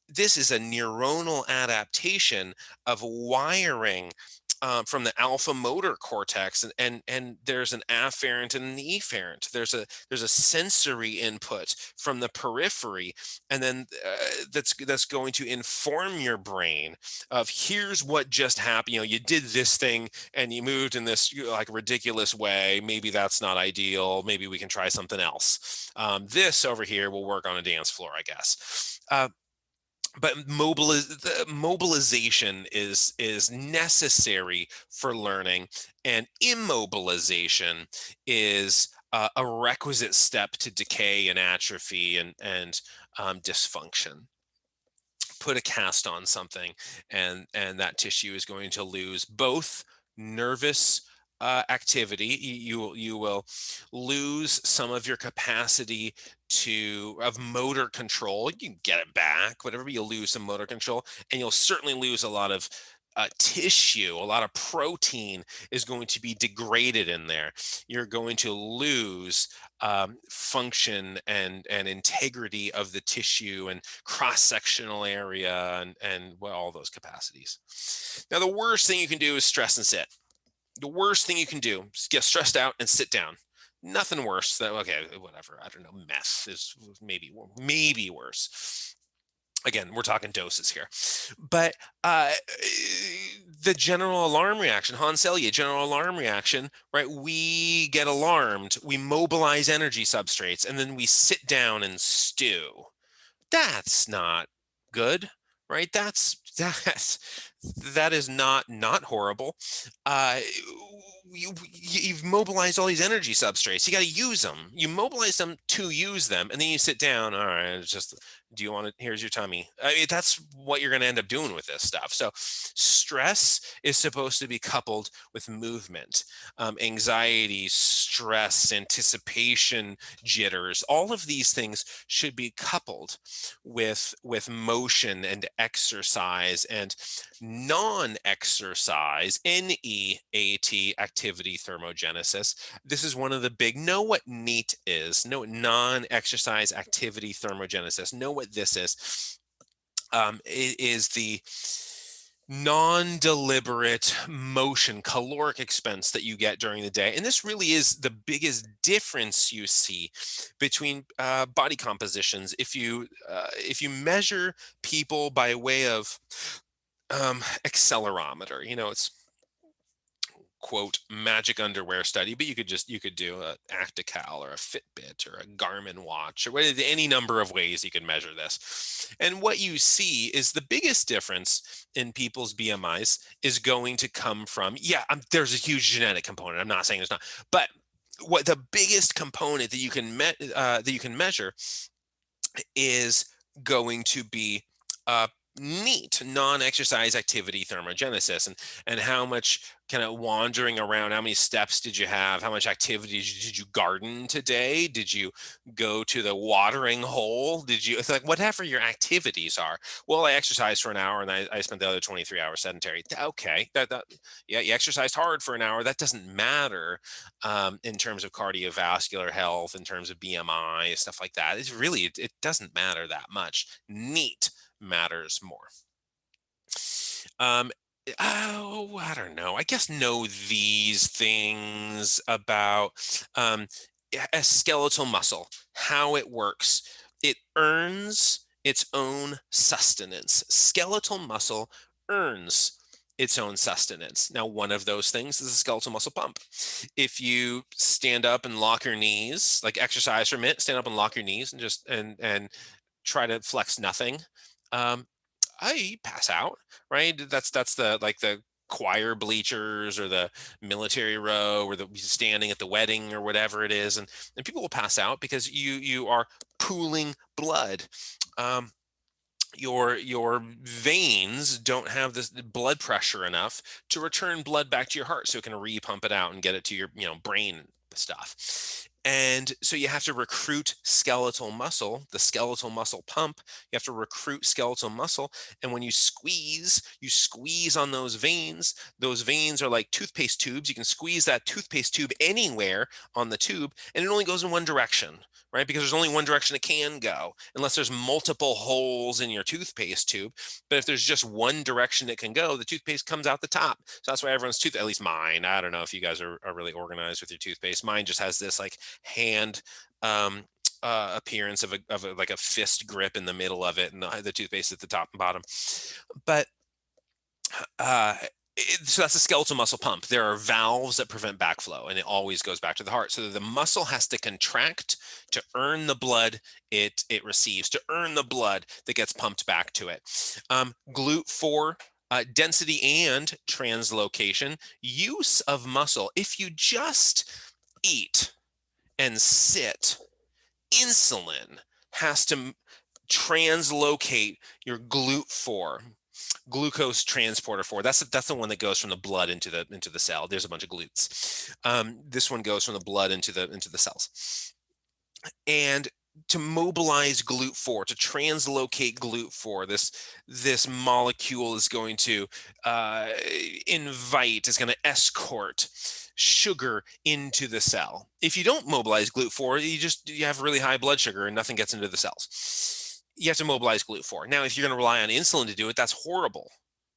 This is a neuronal adaptation of wiring from the alpha motor cortex, and there's an afferent and an efferent. There's a sensory input from the periphery, and then that's going to inform your brain of, here's what just happened. You did this thing and you moved in this like ridiculous way. Maybe that's not ideal. Maybe we can try something else. This over here will work on a dance floor, I guess. But mobilization is necessary for learning, and immobilization is a requisite step to decay and atrophy and dysfunction. Put a cast on something, and that tissue is going to lose both nervous activity. You will lose some of your capacity of motor control. You can get it back, whatever, but you'll lose some motor control, and you'll certainly lose a lot of tissue. A lot of protein is going to be degraded in there. You're going to lose function and integrity of the tissue and cross-sectional area and well, all those capacities. Now, the worst thing you can do is stress and sit. The worst thing you can do is get stressed out and sit down. Nothing worse than, okay, whatever, I don't know, meth is maybe worse. Again, we're talking doses here. But the general alarm reaction, Hans Selye, general alarm reaction, right? We get alarmed, we mobilize energy substrates, and then we sit down and stew. That's not good, right? That is not horrible. You've mobilized all these energy substrates. You got to use them. You mobilize them to use them, and then you sit down. All right, it's just, do you want to? Here's your tummy. I mean, that's what you're going to end up doing with this stuff. So, stress is supposed to be coupled with movement. Anxiety, stress, anticipation, jitters. All of these things should be coupled with motion and exercise and non-exercise, NEAT, activity thermogenesis. This is one of the big, know what NEAT is, know what non-exercise activity thermogenesis, know what this is. It is the non-deliberate motion, caloric expense that you get during the day. And this really is the biggest difference you see between body compositions. If you measure people by way of accelerometer, it's quote magic underwear study, but you could do a Actical or a Fitbit or a Garmin watch or any number of ways you can measure this. And what you see is the biggest difference in people's BMIs is going to come from, there's a huge genetic component. I'm not saying there's not, but what the biggest component that you can measure is going to be NEAT, non-exercise activity thermogenesis, and how much kind of wandering around, how many steps did you have, how much activity did you garden today, did you go to the watering hole, it's like whatever your activities are. Well, I exercised for an hour and I spent the other 23 hours sedentary. Okay, you exercised hard for an hour. That doesn't matter in terms of cardiovascular health, in terms of BMI, stuff like that. It doesn't matter that much. NEAT matters more. I don't know. I guess know these things about a skeletal muscle, how it works. It earns its own sustenance. Skeletal muscle earns its own sustenance. Now, one of those things is a skeletal muscle pump. If you stand up and lock your knees, like exercise for a minute, stand up and lock your knees and just and try to flex nothing, I pass out, right? That's the choir bleachers or the military row or the standing at the wedding or whatever it is, and people will pass out because you are pooling blood. Your veins don't have this blood pressure enough to return blood back to your heart so it can repump it out and get it to your brain stuff. And so you have to recruit skeletal muscle, the skeletal muscle pump. You have to recruit skeletal muscle. And when you squeeze on those veins. Those veins are like toothpaste tubes. You can squeeze that toothpaste tube anywhere on the tube, and it only goes in one direction, right? Because there's only one direction it can go, unless there's multiple holes in your toothpaste tube. But if there's just one direction it can go, the toothpaste comes out the top. So that's why everyone's tooth, at least mine, I don't know if you guys are really organized with your toothpaste. Mine just has this like hand appearance of a like a fist grip in the middle of it, and the toothpaste at the top and bottom. But so that's a skeletal muscle pump. There are valves that prevent backflow, and it always goes back to the heart. So the muscle has to contract to earn the blood it receives, to earn the blood that gets pumped back to it. GLUT4, density and translocation, use of muscle. If you just eat and sit, insulin has to translocate your GLUT4, glucose transporter 4. That's the one that goes from the blood into the cell. There's a bunch of glutes. This one goes from the blood into the cells. And to mobilize GLUT4, to translocate GLUT4, this molecule is going to is going to escort sugar into the cell. If you don't mobilize GLUT4, you have really high blood sugar and nothing gets into the cells. You have to mobilize GLUT4. Now, if you're going to rely on insulin to do it, that's horrible,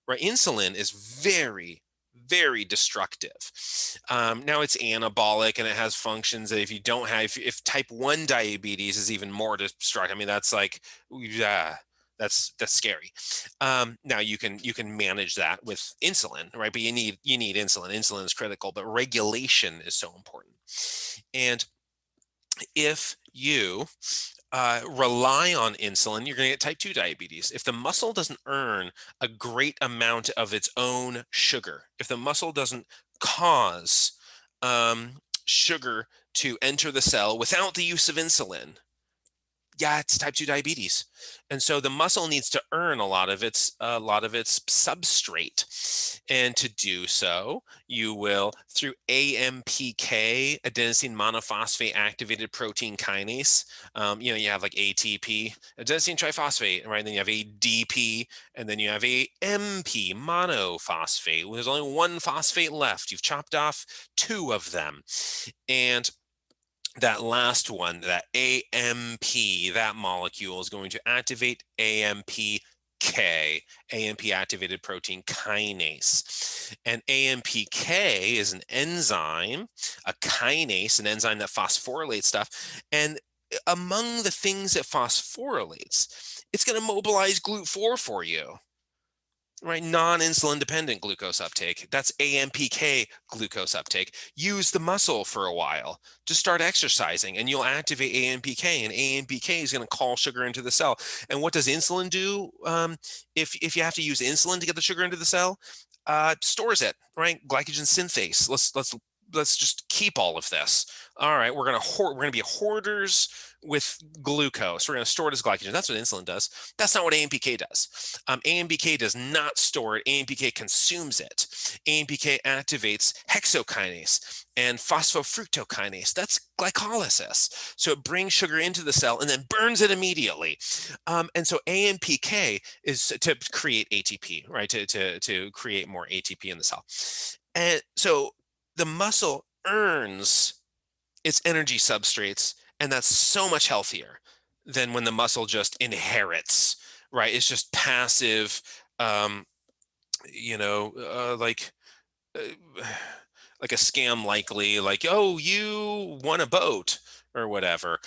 right? Insulin is very, very destructive. Now it's anabolic and it has functions that if you don't have, if type 1 diabetes is even more destructive, I mean, that's like, that's scary. Now you can manage that with insulin, right? But you need insulin. Insulin is critical, but regulation is so important. And if you rely on insulin, you're going to get type 2 diabetes. If the muscle doesn't earn a great amount of its own sugar, if the muscle doesn't cause sugar to enter the cell without the use of insulin, yeah, it's type 2 diabetes. And so the muscle needs to earn a lot of its substrate. And to do so, you will, through AMPK, adenosine monophosphate activated protein kinase. You have like ATP, adenosine triphosphate, right? And then you have ADP, and then you have AMP, monophosphate. There's only one phosphate left. You've chopped off 2 of them. And that last one, that AMP, that molecule is going to activate AMPK, AMP activated protein kinase. And AMPK is an enzyme, a kinase, an enzyme that phosphorylates stuff. And among the things it phosphorylates, it's going to mobilize GLUT4 for you. Right, non-insulin dependent glucose uptake. That's AMPK glucose uptake. Use the muscle for a while. Just start exercising and you'll activate AMPK, and AMPK is going to call sugar into the cell. And what does insulin do? If you have to use insulin to get the sugar into the cell, stores it, right? Glycogen synthase. Let's just keep all of this. All right, we're gonna be hoarders with glucose. We're gonna store it as glycogen. That's what insulin does. That's not what AMPK does. AMPK does not store it. AMPK consumes it. AMPK activates hexokinase and phosphofructokinase. That's glycolysis. So it brings sugar into the cell and then burns it immediately. And so AMPK is to create ATP, right? To create more ATP in the cell. And so the muscle earns its energy substrates, and that's so much healthier than when the muscle just inherits, right? It's just passive, like a scam likely, like, oh, you won a boat or whatever.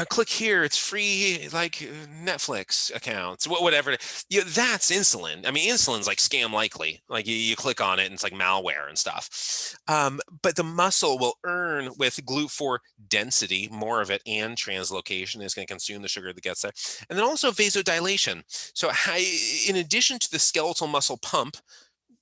Click here, it's free, like Netflix accounts, whatever. That's insulin. I mean, insulin's like scam likely, like you click on it and it's like malware and stuff. But the muscle will earn with GLUT4 density, more of it, and translocation is going to consume the sugar that gets there. And then also vasodilation. So in addition to the skeletal muscle pump,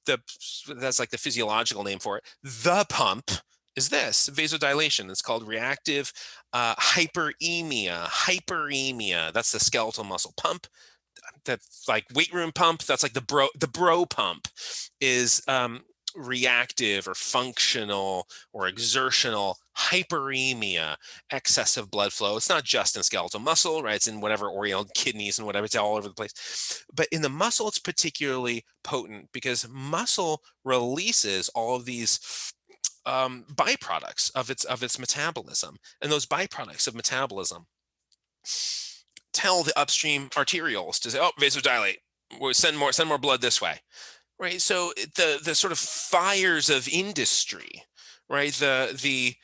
that's like the physiological name for it, the pump is this vasodilation. It's called reactive hyperemia. Hyperemia, that's the skeletal muscle pump. That's like weight room pump. That's like the bro pump is reactive or functional or exertional hyperemia, excessive blood flow. It's not just in skeletal muscle, right? It's in whatever organ, kidneys and whatever, it's all over the place. But in the muscle, it's particularly potent because muscle releases all of these byproducts of its metabolism. And those byproducts of metabolism tell the upstream arterioles to say, oh, vasodilate, we'll send more blood this way. Right, so the sort of fires of industry, right? The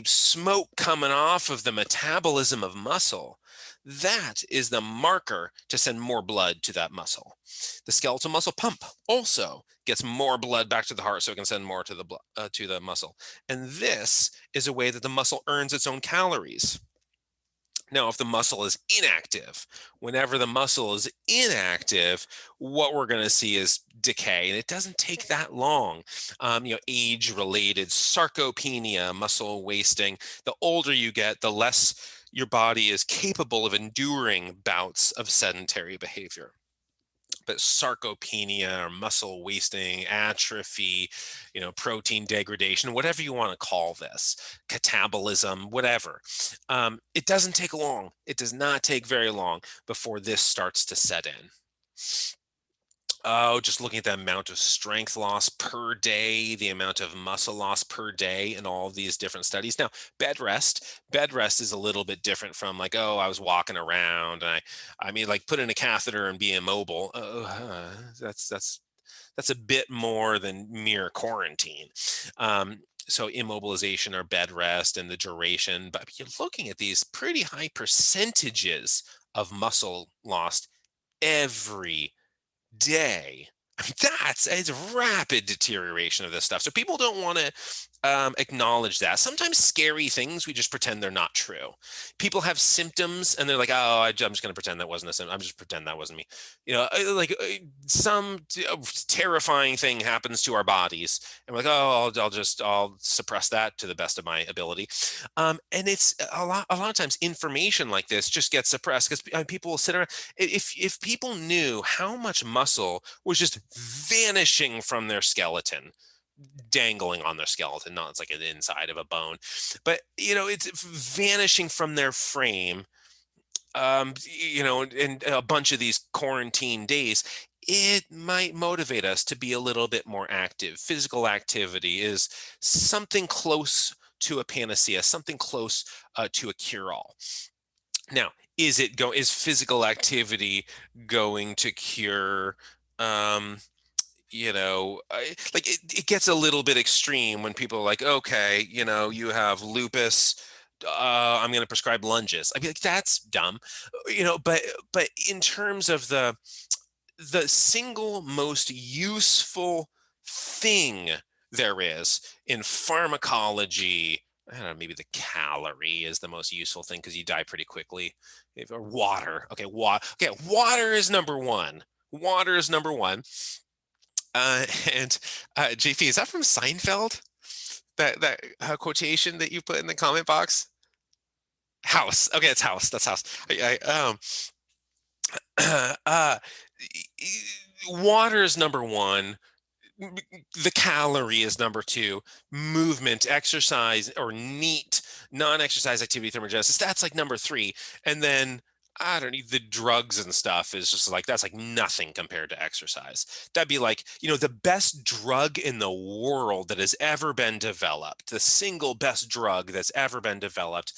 smoke coming off of the metabolism of muscle, that is the marker to send more blood to that muscle. The skeletal muscle pump also gets more blood back to the heart, so it can send more to the muscle. And this is a way that the muscle earns its own calories. Now, if the muscle is inactive, whenever the muscle is inactive, what we're going to see is decay, and it doesn't take that long. Age-related sarcopenia, muscle wasting. The older you get, the less your body is capable of enduring bouts of sedentary behavior. But sarcopenia or muscle wasting, atrophy, protein degradation, whatever you want to call this, catabolism, whatever. It doesn't take long. It does not take very long before this starts to set in. Oh, just looking at the amount of strength loss per day, the amount of muscle loss per day in all of these different studies. Now, bed rest is a little bit different from like, oh, I was walking around and I mean, like put in a catheter and be immobile. That's a bit more than mere quarantine. So immobilization or bed rest and the duration, but you're looking at these pretty high percentages of muscle lost every day. I mean, it's rapid deterioration of this stuff. So people don't want to acknowledge that. Sometimes scary things, we just pretend they're not true. People have symptoms and they're like, oh, I'm just going to pretend that wasn't a symptom. I'm just pretend that wasn't me. Some terrifying thing happens to our bodies and we're like, oh, I'll suppress that to the best of my ability. And it's a lot of times information like this just gets suppressed because people will sit around. If people knew how much muscle was just vanishing from their skeleton, dangling on their skeleton, not it's like an inside of a bone, but it's vanishing from their frame, in a bunch of these quarantine days, it might motivate us to be a little bit more active. Physical activity is something close to a panacea, something close to a cure-all. Now, is physical activity going to cure it gets a little bit extreme when people are like, okay, you have lupus, I'm going to prescribe lunges. I'd be like, that's dumb, but in terms of the single most useful thing there is in pharmacology, I don't know, maybe the calorie is the most useful thing because you die pretty quickly. Or water. Okay, water is number one. Water is number one. And JP, is that from Seinfeld? That quotation that you put in the comment box? House. Okay, it's house. That's house. Water is number one. The calorie is number two. Movement, exercise, or NEAT, non-exercise activity thermogenesis, that's like number three. And then I don't need the drugs and stuff is just like, that's like nothing compared to exercise. That'd be like, the best drug in the world that has ever been developed, the single best drug that's ever been developed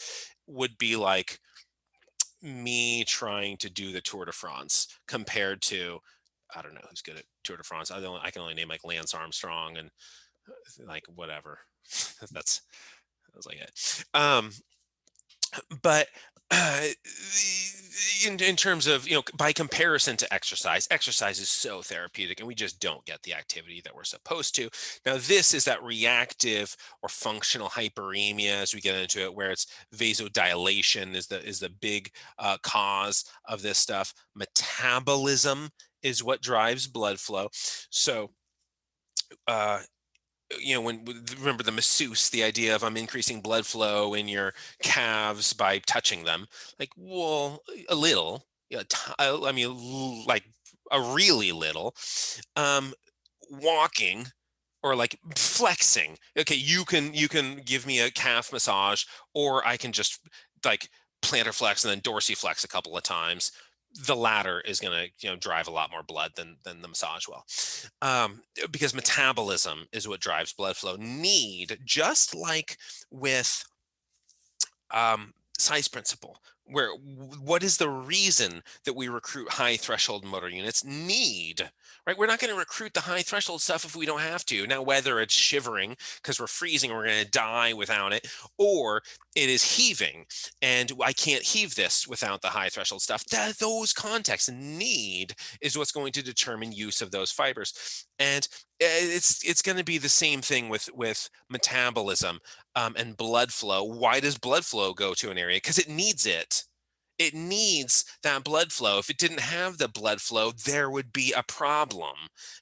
would be like me trying to do the Tour de France compared to, I don't know who's good at Tour de France. I can only name like Lance Armstrong and like whatever. That was like it. But in terms of, by comparison to exercise is so therapeutic and we just don't get the activity that we're supposed to. Now, this is that reactive or functional hyperemia as we get into it, where it's vasodilation is the big cause of this stuff. Metabolism is what drives blood flow. So, remember the masseuse, the idea of I'm increasing blood flow in your calves by touching them, like, well, a little, I mean, like a really little. Walking or like flexing. Okay, you can give me a calf massage, or I can just like plantar flex and then dorsiflex a couple of times. The latter is going to drive a lot more blood than the massage will, because metabolism is what drives blood flow. Need, just like with size principle, where what is the reason that we recruit high threshold motor units? Need, right? We're not going to recruit the high threshold stuff if we don't have to. Now, whether it's shivering because we're freezing, we're going to die without it, or it is heaving and I can't heave this without the high threshold stuff. Those contexts, need is what's going to determine use of those fibers. And it's going to be the same thing with metabolism and blood flow. Why does blood flow go to an area? Because it needs it. It needs that blood flow. If it didn't have the blood flow, there would be a problem.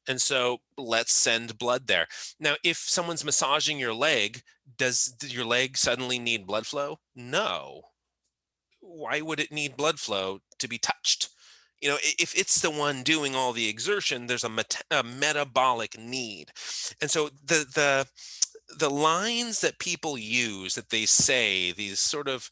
And so let's send blood there. Now, if someone's massaging your leg, does your leg suddenly need blood flow? No. Why would it need blood flow to be touched? If it's the one doing all the exertion, there's a metabolic need. And so the lines that people use, that they say, these sort of,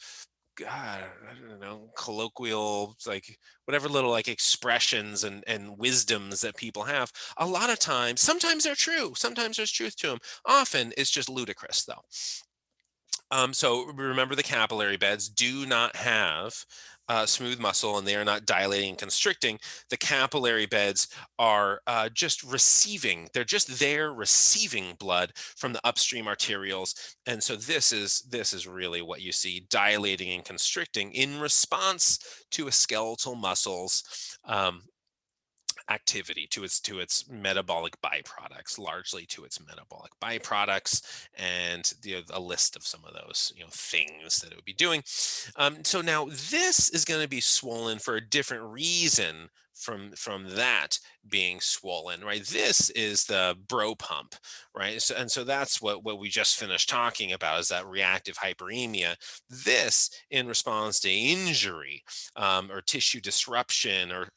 God, I don't know, colloquial, like whatever little like expressions and wisdoms that people have, a lot of times, sometimes they're true, sometimes there's truth to them. Often it's just ludicrous though. So remember, the capillary beds do not have smooth muscle, and they are not dilating and constricting. The capillary beds are just receiving. They're just there receiving blood from the upstream arterioles. And so this is really what you see, dilating and constricting in response to a skeletal muscle's activity, to its metabolic byproducts, largely to its metabolic byproducts, and a list of some of those things that it would be doing. So now this is going to be swollen for a different reason from that being swollen, right? This is the bro pump, right? So that's what we just finished talking about, is that reactive hyperemia. This in response to injury, or tissue disruption, or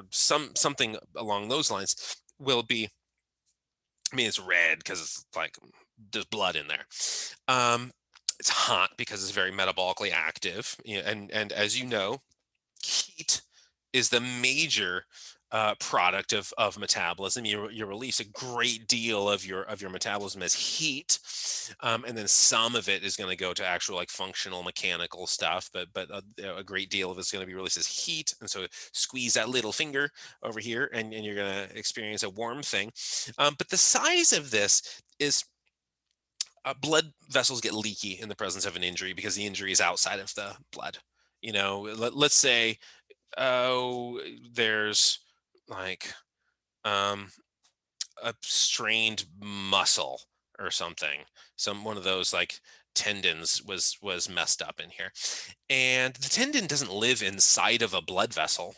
something along those lines, will be, I mean, it's red because it's like there's blood in there. It's hot because it's very metabolically active, and as you know, heat is the major product of metabolism. You release a great deal of your metabolism as heat, and then some of it is going to go to actual like functional mechanical stuff, but a great deal of it's going to be released as heat. And so squeeze that little finger over here, and you're going to experience a warm thing. But the size of this is, blood vessels get leaky in the presence of an injury because the injury is outside of the blood. Let's say, oh, there's like a strained muscle or something, one of those like tendons was messed up in here, and the tendon doesn't live inside of a blood vessel.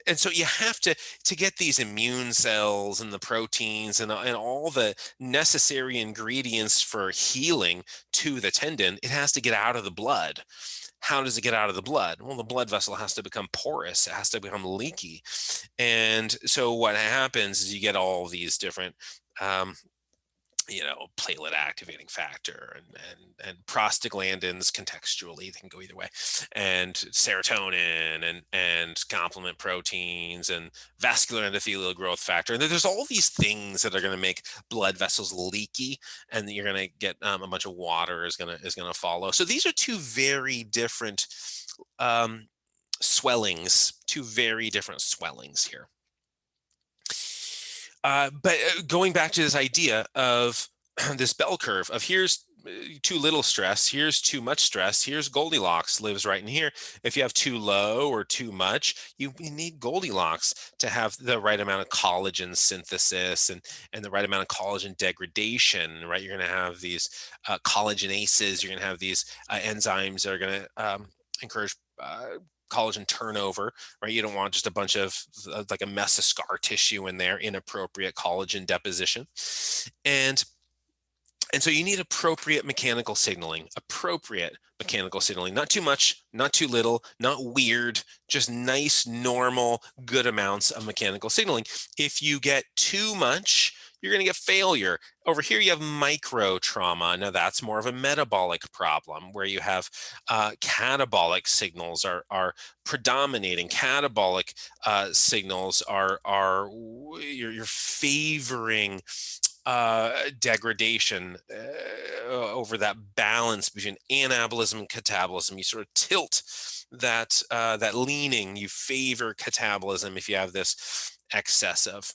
And so you have to get these immune cells and the proteins and all the necessary ingredients for healing to the tendon. It has to get out of the blood. How does it get out of the blood? Well, the blood vessel has to become porous. It has to become leaky. And so what happens is you get all these different platelet activating factor and prostaglandins. Contextually, they can go either way, and serotonin and complement proteins and vascular endothelial growth factor. And there's all these things that are going to make blood vessels leaky, and you're going to get a bunch of water is going to follow. So these are two very different swellings, here. But going back to this idea of this bell curve of, here's too little stress, here's too much stress, here's Goldilocks lives right in here. If you have too low or too much, you need Goldilocks to have the right amount of collagen synthesis and the right amount of collagen degradation, right? You're going to have these collagenases, you're going to have these enzymes that are going to encourage collagen turnover, right? You don't want just a bunch of like a mess of scar tissue in there, inappropriate collagen deposition. And And so you need appropriate mechanical signaling, not too much, not too little, not weird, just nice, normal, good amounts of mechanical signaling. If you get too much, you're going to get failure. Over here, you have micro trauma. Now that's more of a metabolic problem where you have catabolic signals are predominating. Catabolic signals you're favoring degradation over that balance between anabolism and catabolism. You sort of tilt that leaning. You favor catabolism if you have this excess of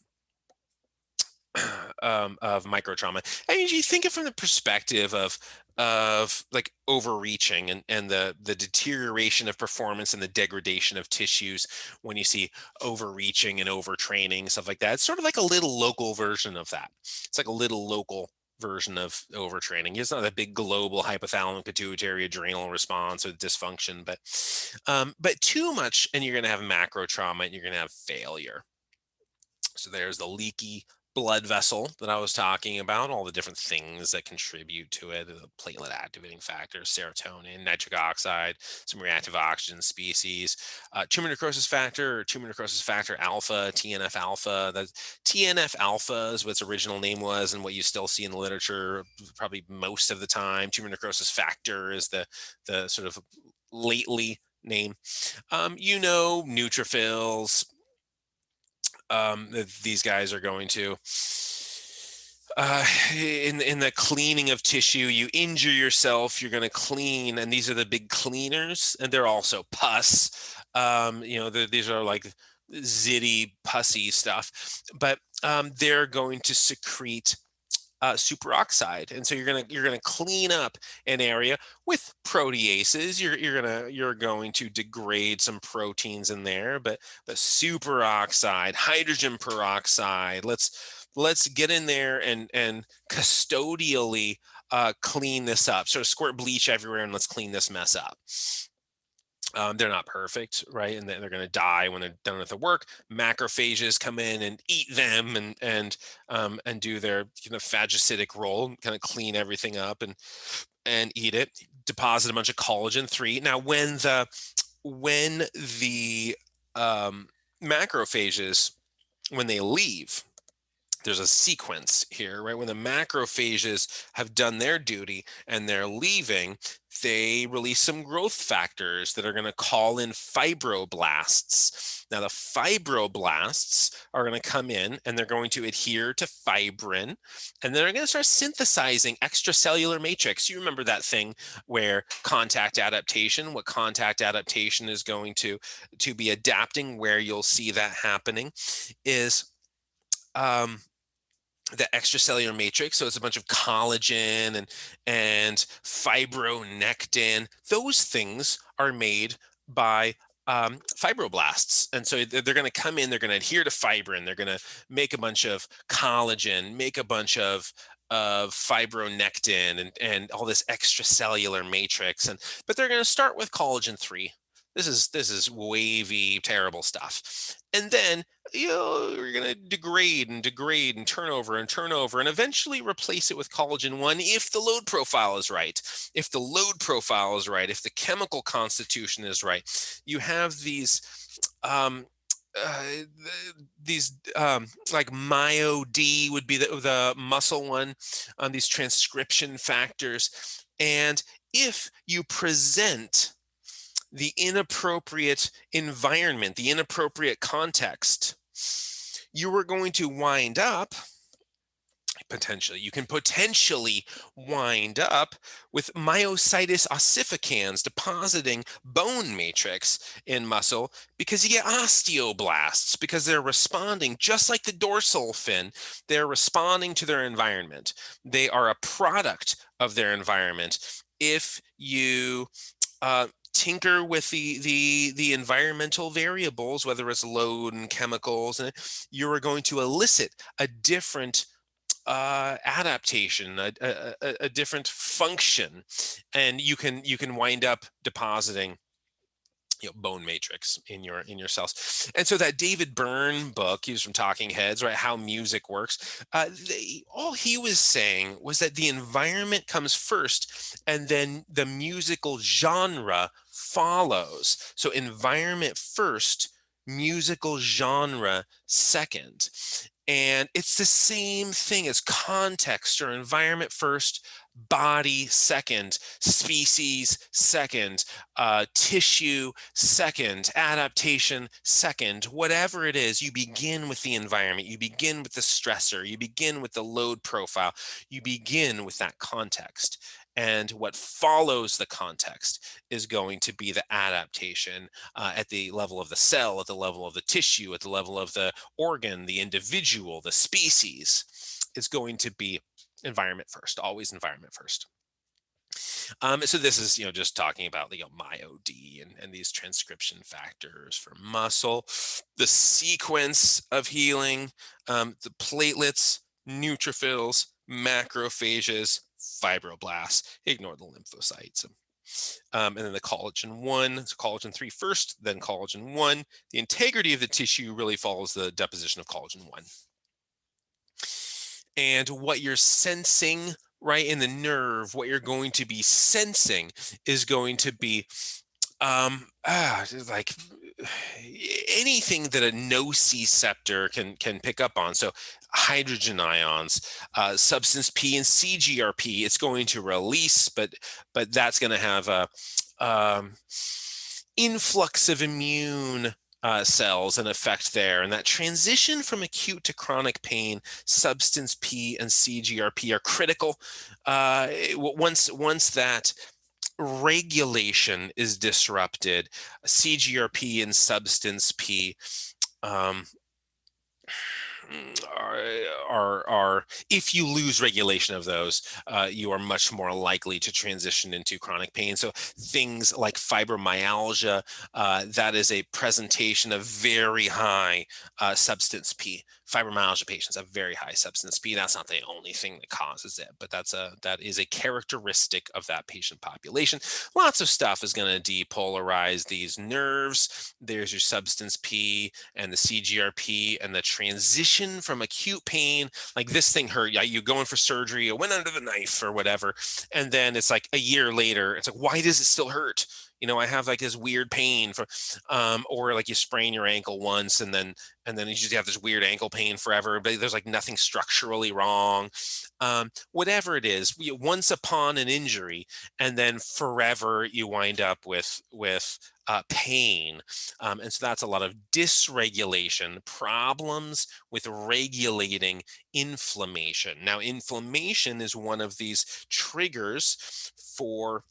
micro trauma. I mean, you think it from the perspective of like overreaching and the deterioration of performance and the degradation of tissues when you see overreaching and overtraining, stuff like that. It's sort of like a little local version of that. It's like a little local version of overtraining. It's not a big global hypothalamic pituitary adrenal response or dysfunction, but too much and you're going to have macro trauma and you're going to have failure. So there's the leaky blood vessel that I was talking about, all the different things that contribute to it, the platelet activating factors, serotonin, nitric oxide, some reactive oxygen species, tumor necrosis factor or tumor necrosis factor alpha, TNF alpha. The TNF alpha is what its original name was and what you still see in the literature probably most of the time. Tumor necrosis factor is the sort of lately name. Neutrophils, these guys are going to in the cleaning of tissue, you injure yourself, you're going to clean, and these are the big cleaners, and they're also pus. These are like zitty, pussy stuff, but they're going to secrete superoxide, and so you're gonna clean up an area with proteases. You're going to degrade some proteins in there, but the superoxide, hydrogen peroxide. Let's get in there and custodially clean this up. Sort of squirt bleach everywhere and let's clean this mess up. They're not perfect, right? And they're going to die when they're done with the work. Macrophages come in and eat them and do their phagocytic role, kind of clean everything up and eat it. Deposit a bunch of collagen 3. Now, when the macrophages, when they leave, there's a sequence here, right? When the macrophages have done their duty and they're leaving, they release some growth factors that are going to call in fibroblasts. Now, the fibroblasts are going to come in and they're going to adhere to fibrin, and they're going to start synthesizing extracellular matrix. You remember that thing where contact adaptation, what contact adaptation is going to be adapting, where you'll see that happening is the extracellular matrix. So it's a bunch of collagen and fibronectin. Those things are made by fibroblasts. And so they're going to come in, they're going to adhere to fibrin. They're going to make a bunch of collagen, make a bunch of fibronectin and all this extracellular matrix. But they're going to start with collagen 3. This is wavy, terrible stuff. And then you're going to degrade and turn over and eventually replace it with collagen 1 if the load profile is right. If the load profile is right, if the chemical constitution is right, you have these like MyoD would be the muscle one, these transcription factors. And if you present the inappropriate environment, the inappropriate context, you are going to wind up you can potentially wind up with myositis ossificans depositing bone matrix in muscle, because you get osteoblasts, because they're responding just like the dorsal fin. They're responding to their environment. They are a product of their environment. If you tinker with the environmental variables, whether it's load and chemicals, and you are going to elicit a different adaptation, a different function, and you can wind up depositing bone matrix in your cells. And so that David Byrne book, he was from Talking Heads, right? How music works. All he was saying was that the environment comes first, and then the musical genre follows. So environment first, musical genre second. And it's the same thing as context or environment first, body second, species second, tissue second, adaptation second. Whatever it is, you begin with the environment, you begin with the stressor, you begin with the load profile, you begin with that context. And what follows the context is going to be the adaptation at the level of the cell, at the level of the tissue, at the level of the organ, the individual, the species. Is going to be environment first, always environment first. So this is, just talking about MyoD and these transcription factors for muscle, the sequence of healing, the platelets, neutrophils, macrophages, fibroblasts. Ignore the lymphocytes. And then the collagen 1, so collagen 3 first, then collagen 1. The integrity of the tissue really follows the deposition of collagen 1. And what you're sensing right in the nerve, what you're going to be sensing is going to be like anything that a nociceptor can pick up on. So hydrogen ions, substance P and CGRP, it's going to release, but that's going to have a influx of immune cells and effect there. And that transition from acute to chronic pain, substance P and CGRP are critical. Once that regulation is disrupted, CGRP and substance P are if you lose regulation of those, you are much more likely to transition into chronic pain. So things like fibromyalgia, that is a presentation of very high substance P. Fibromyalgia patients have very high substance P. That's not the only thing that causes it, but that is a characteristic of that patient population. Lots of stuff is going to depolarize these nerves. There's your substance P and the CGRP, and the transition from acute pain, like this thing hurt, yeah, you go in for surgery, it went under the knife or whatever, and then it's like a year later, it's like, why does it still hurt? I have like this weird pain for, or like you sprain your ankle once and then you just have this weird ankle pain forever, but there's like nothing structurally wrong. Whatever it is, once upon an injury, and then forever you wind up with pain. And so that's a lot of dysregulation, problems with regulating inflammation. Now, inflammation is one of these triggers for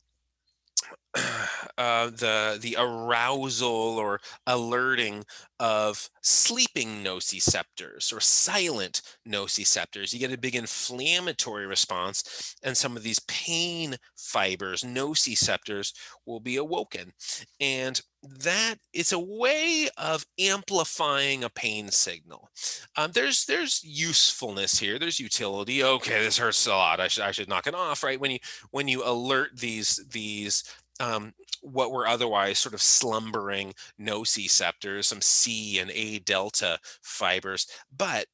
the arousal or alerting of sleeping nociceptors or silent nociceptors. You get a big inflammatory response, and some of these pain fibers, nociceptors, will be awoken. And that is a way of amplifying a pain signal. There's usefulness here. There's utility. Okay, this hurts a lot. I should knock it off, right? When you alert these what were otherwise sort of slumbering nociceptors, some C and A delta fibers, but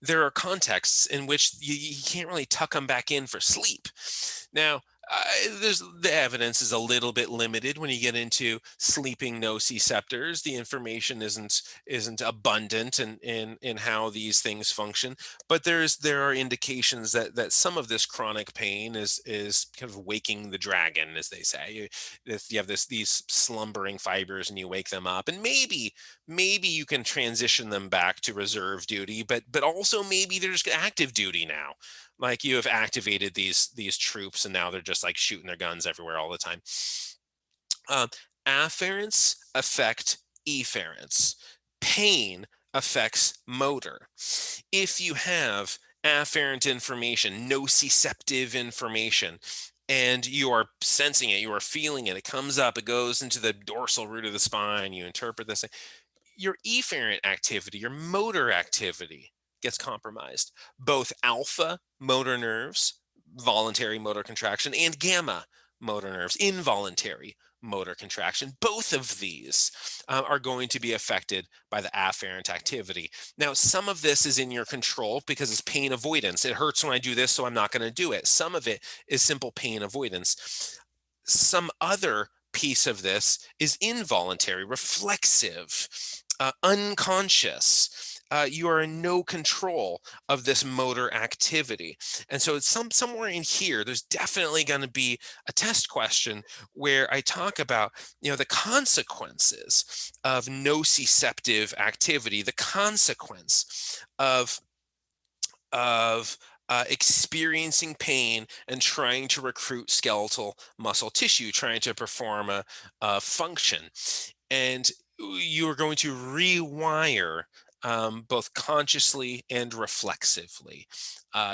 there are contexts in which you can't really tuck them back in for sleep. Now, the evidence is a little bit limited when you get into sleeping nociceptors. The information isn't abundant in how these things function, but there are indications that some of this chronic pain is kind of waking the dragon, as they say. If you have these slumbering fibers and you wake them up, and maybe you can transition them back to reserve duty, but also maybe they're just active duty now. Like you have activated these troops, and now they're just like shooting their guns everywhere all the time. Afferents affect efferents. Pain affects motor. If you have afferent information, nociceptive information, and you are sensing it, you are feeling it, it comes up, it goes into the dorsal root of the spine, you interpret this, your efferent activity, your motor activity gets compromised. Both alpha motor nerves, voluntary motor contraction, and gamma motor nerves, involuntary motor contraction. Both of these are going to be affected by the afferent activity. Now, some of this is in your control because it's pain avoidance. It hurts when I do this, so I'm not going to do it. Some of it is simple pain avoidance. Some other piece of this is involuntary, reflexive, unconscious. You are in no control of this motor activity. And so it's somewhere in here, there's definitely going to be a test question where I talk about, the consequences of nociceptive activity, the consequence of experiencing pain and trying to recruit skeletal muscle tissue, trying to perform a function. And you are going to rewire both consciously and reflexively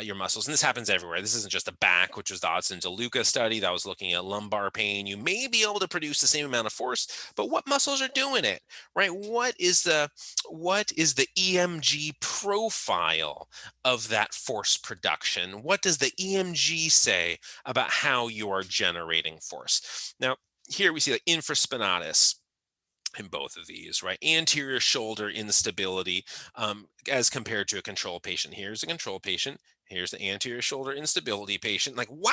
your muscles. And this happens everywhere. This isn't just the back, which was the Odson-DeLuca study that was looking at lumbar pain. You may be able to produce the same amount of force, but what muscles are doing it, right? What is the EMG profile of that force production? What does the EMG say about how you are generating force? Now, here we see the infraspinatus in both of these, right? Anterior shoulder instability as compared to a control patient. Here's a control patient. Here's the anterior shoulder instability patient. Like, wow,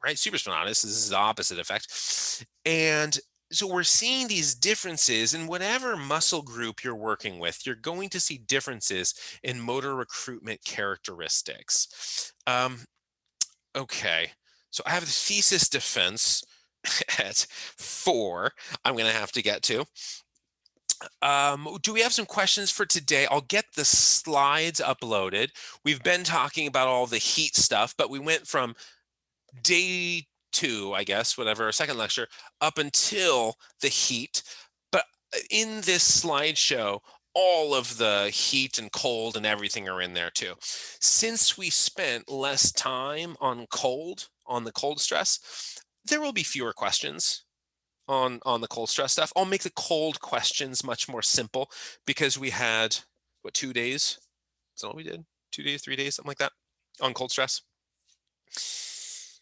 right? Supraspinatus, this is the opposite effect. And so we're seeing these differences in whatever muscle group you're working with. You're going to see differences in motor recruitment characteristics. Okay, so I have the thesis defense at 4 I'm going to have to get to. Do we have some questions for today? I'll get the slides uploaded. We've been talking about all the heat stuff, but we went from day 2, I guess, whatever, second lecture, up until the heat. But in this slideshow, all of the heat and cold and everything are in there too. Since we spent less time on the cold stress, there will be fewer questions on the cold stress stuff. I'll make the cold questions much more simple because we had, 2 days? Is that all we did? 2 days, 3 days, something like that on cold stress.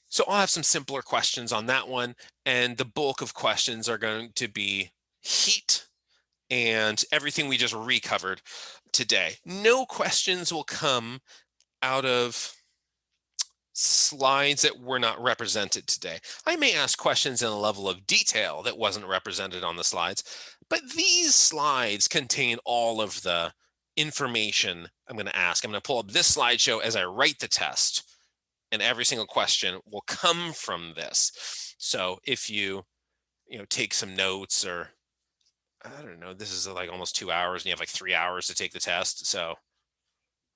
So I'll have some simpler questions on that one. And the bulk of questions are going to be heat and everything we just recovered today. No questions will come out of slides that were not represented today. I may ask questions in a level of detail that wasn't represented on the slides, but these slides contain all of the information I'm going to ask. I'm going to pull up this slideshow as I write the test, and every single question will come from this. So if you take some notes, or I don't know, this is like almost 2 hours and you have like 3 hours to take the test. So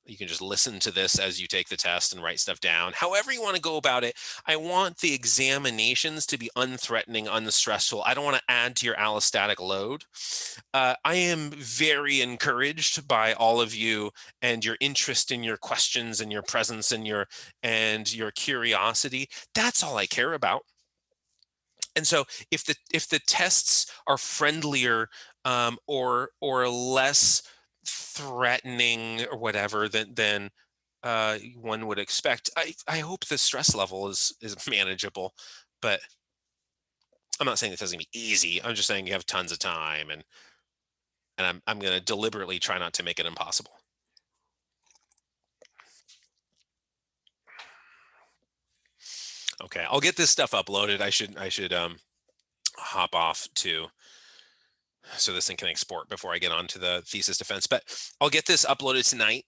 you can just listen to this as you take the test and write stuff down. However you want to go about it, I want the examinations to be unthreatening, unstressful. I don't want to add to your allostatic load. I am very encouraged by all of you and your interest in your questions and your presence and your curiosity. That's all I care about. And so if the tests are friendlier or less threatening or whatever than one would expect, I hope the stress level is manageable. But I'm not saying this is gonna be easy. I'm just saying you have tons of time, and I'm gonna deliberately try not to make it impossible. Okay, I'll get this stuff uploaded. I should hop off to, so this thing can export before I get on to the thesis defense. But I'll get this uploaded tonight,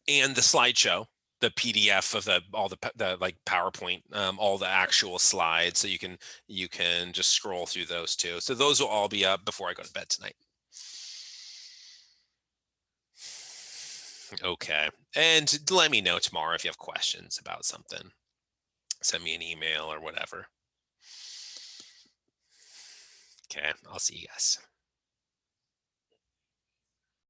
and the slideshow, the PDF of all the like PowerPoint, all the actual slides, so you can just scroll through those too. So those will all be up before I go to bed tonight. Okay, and let me know tomorrow if you have questions about something. Send me an email or whatever. Okay, I'll see you guys.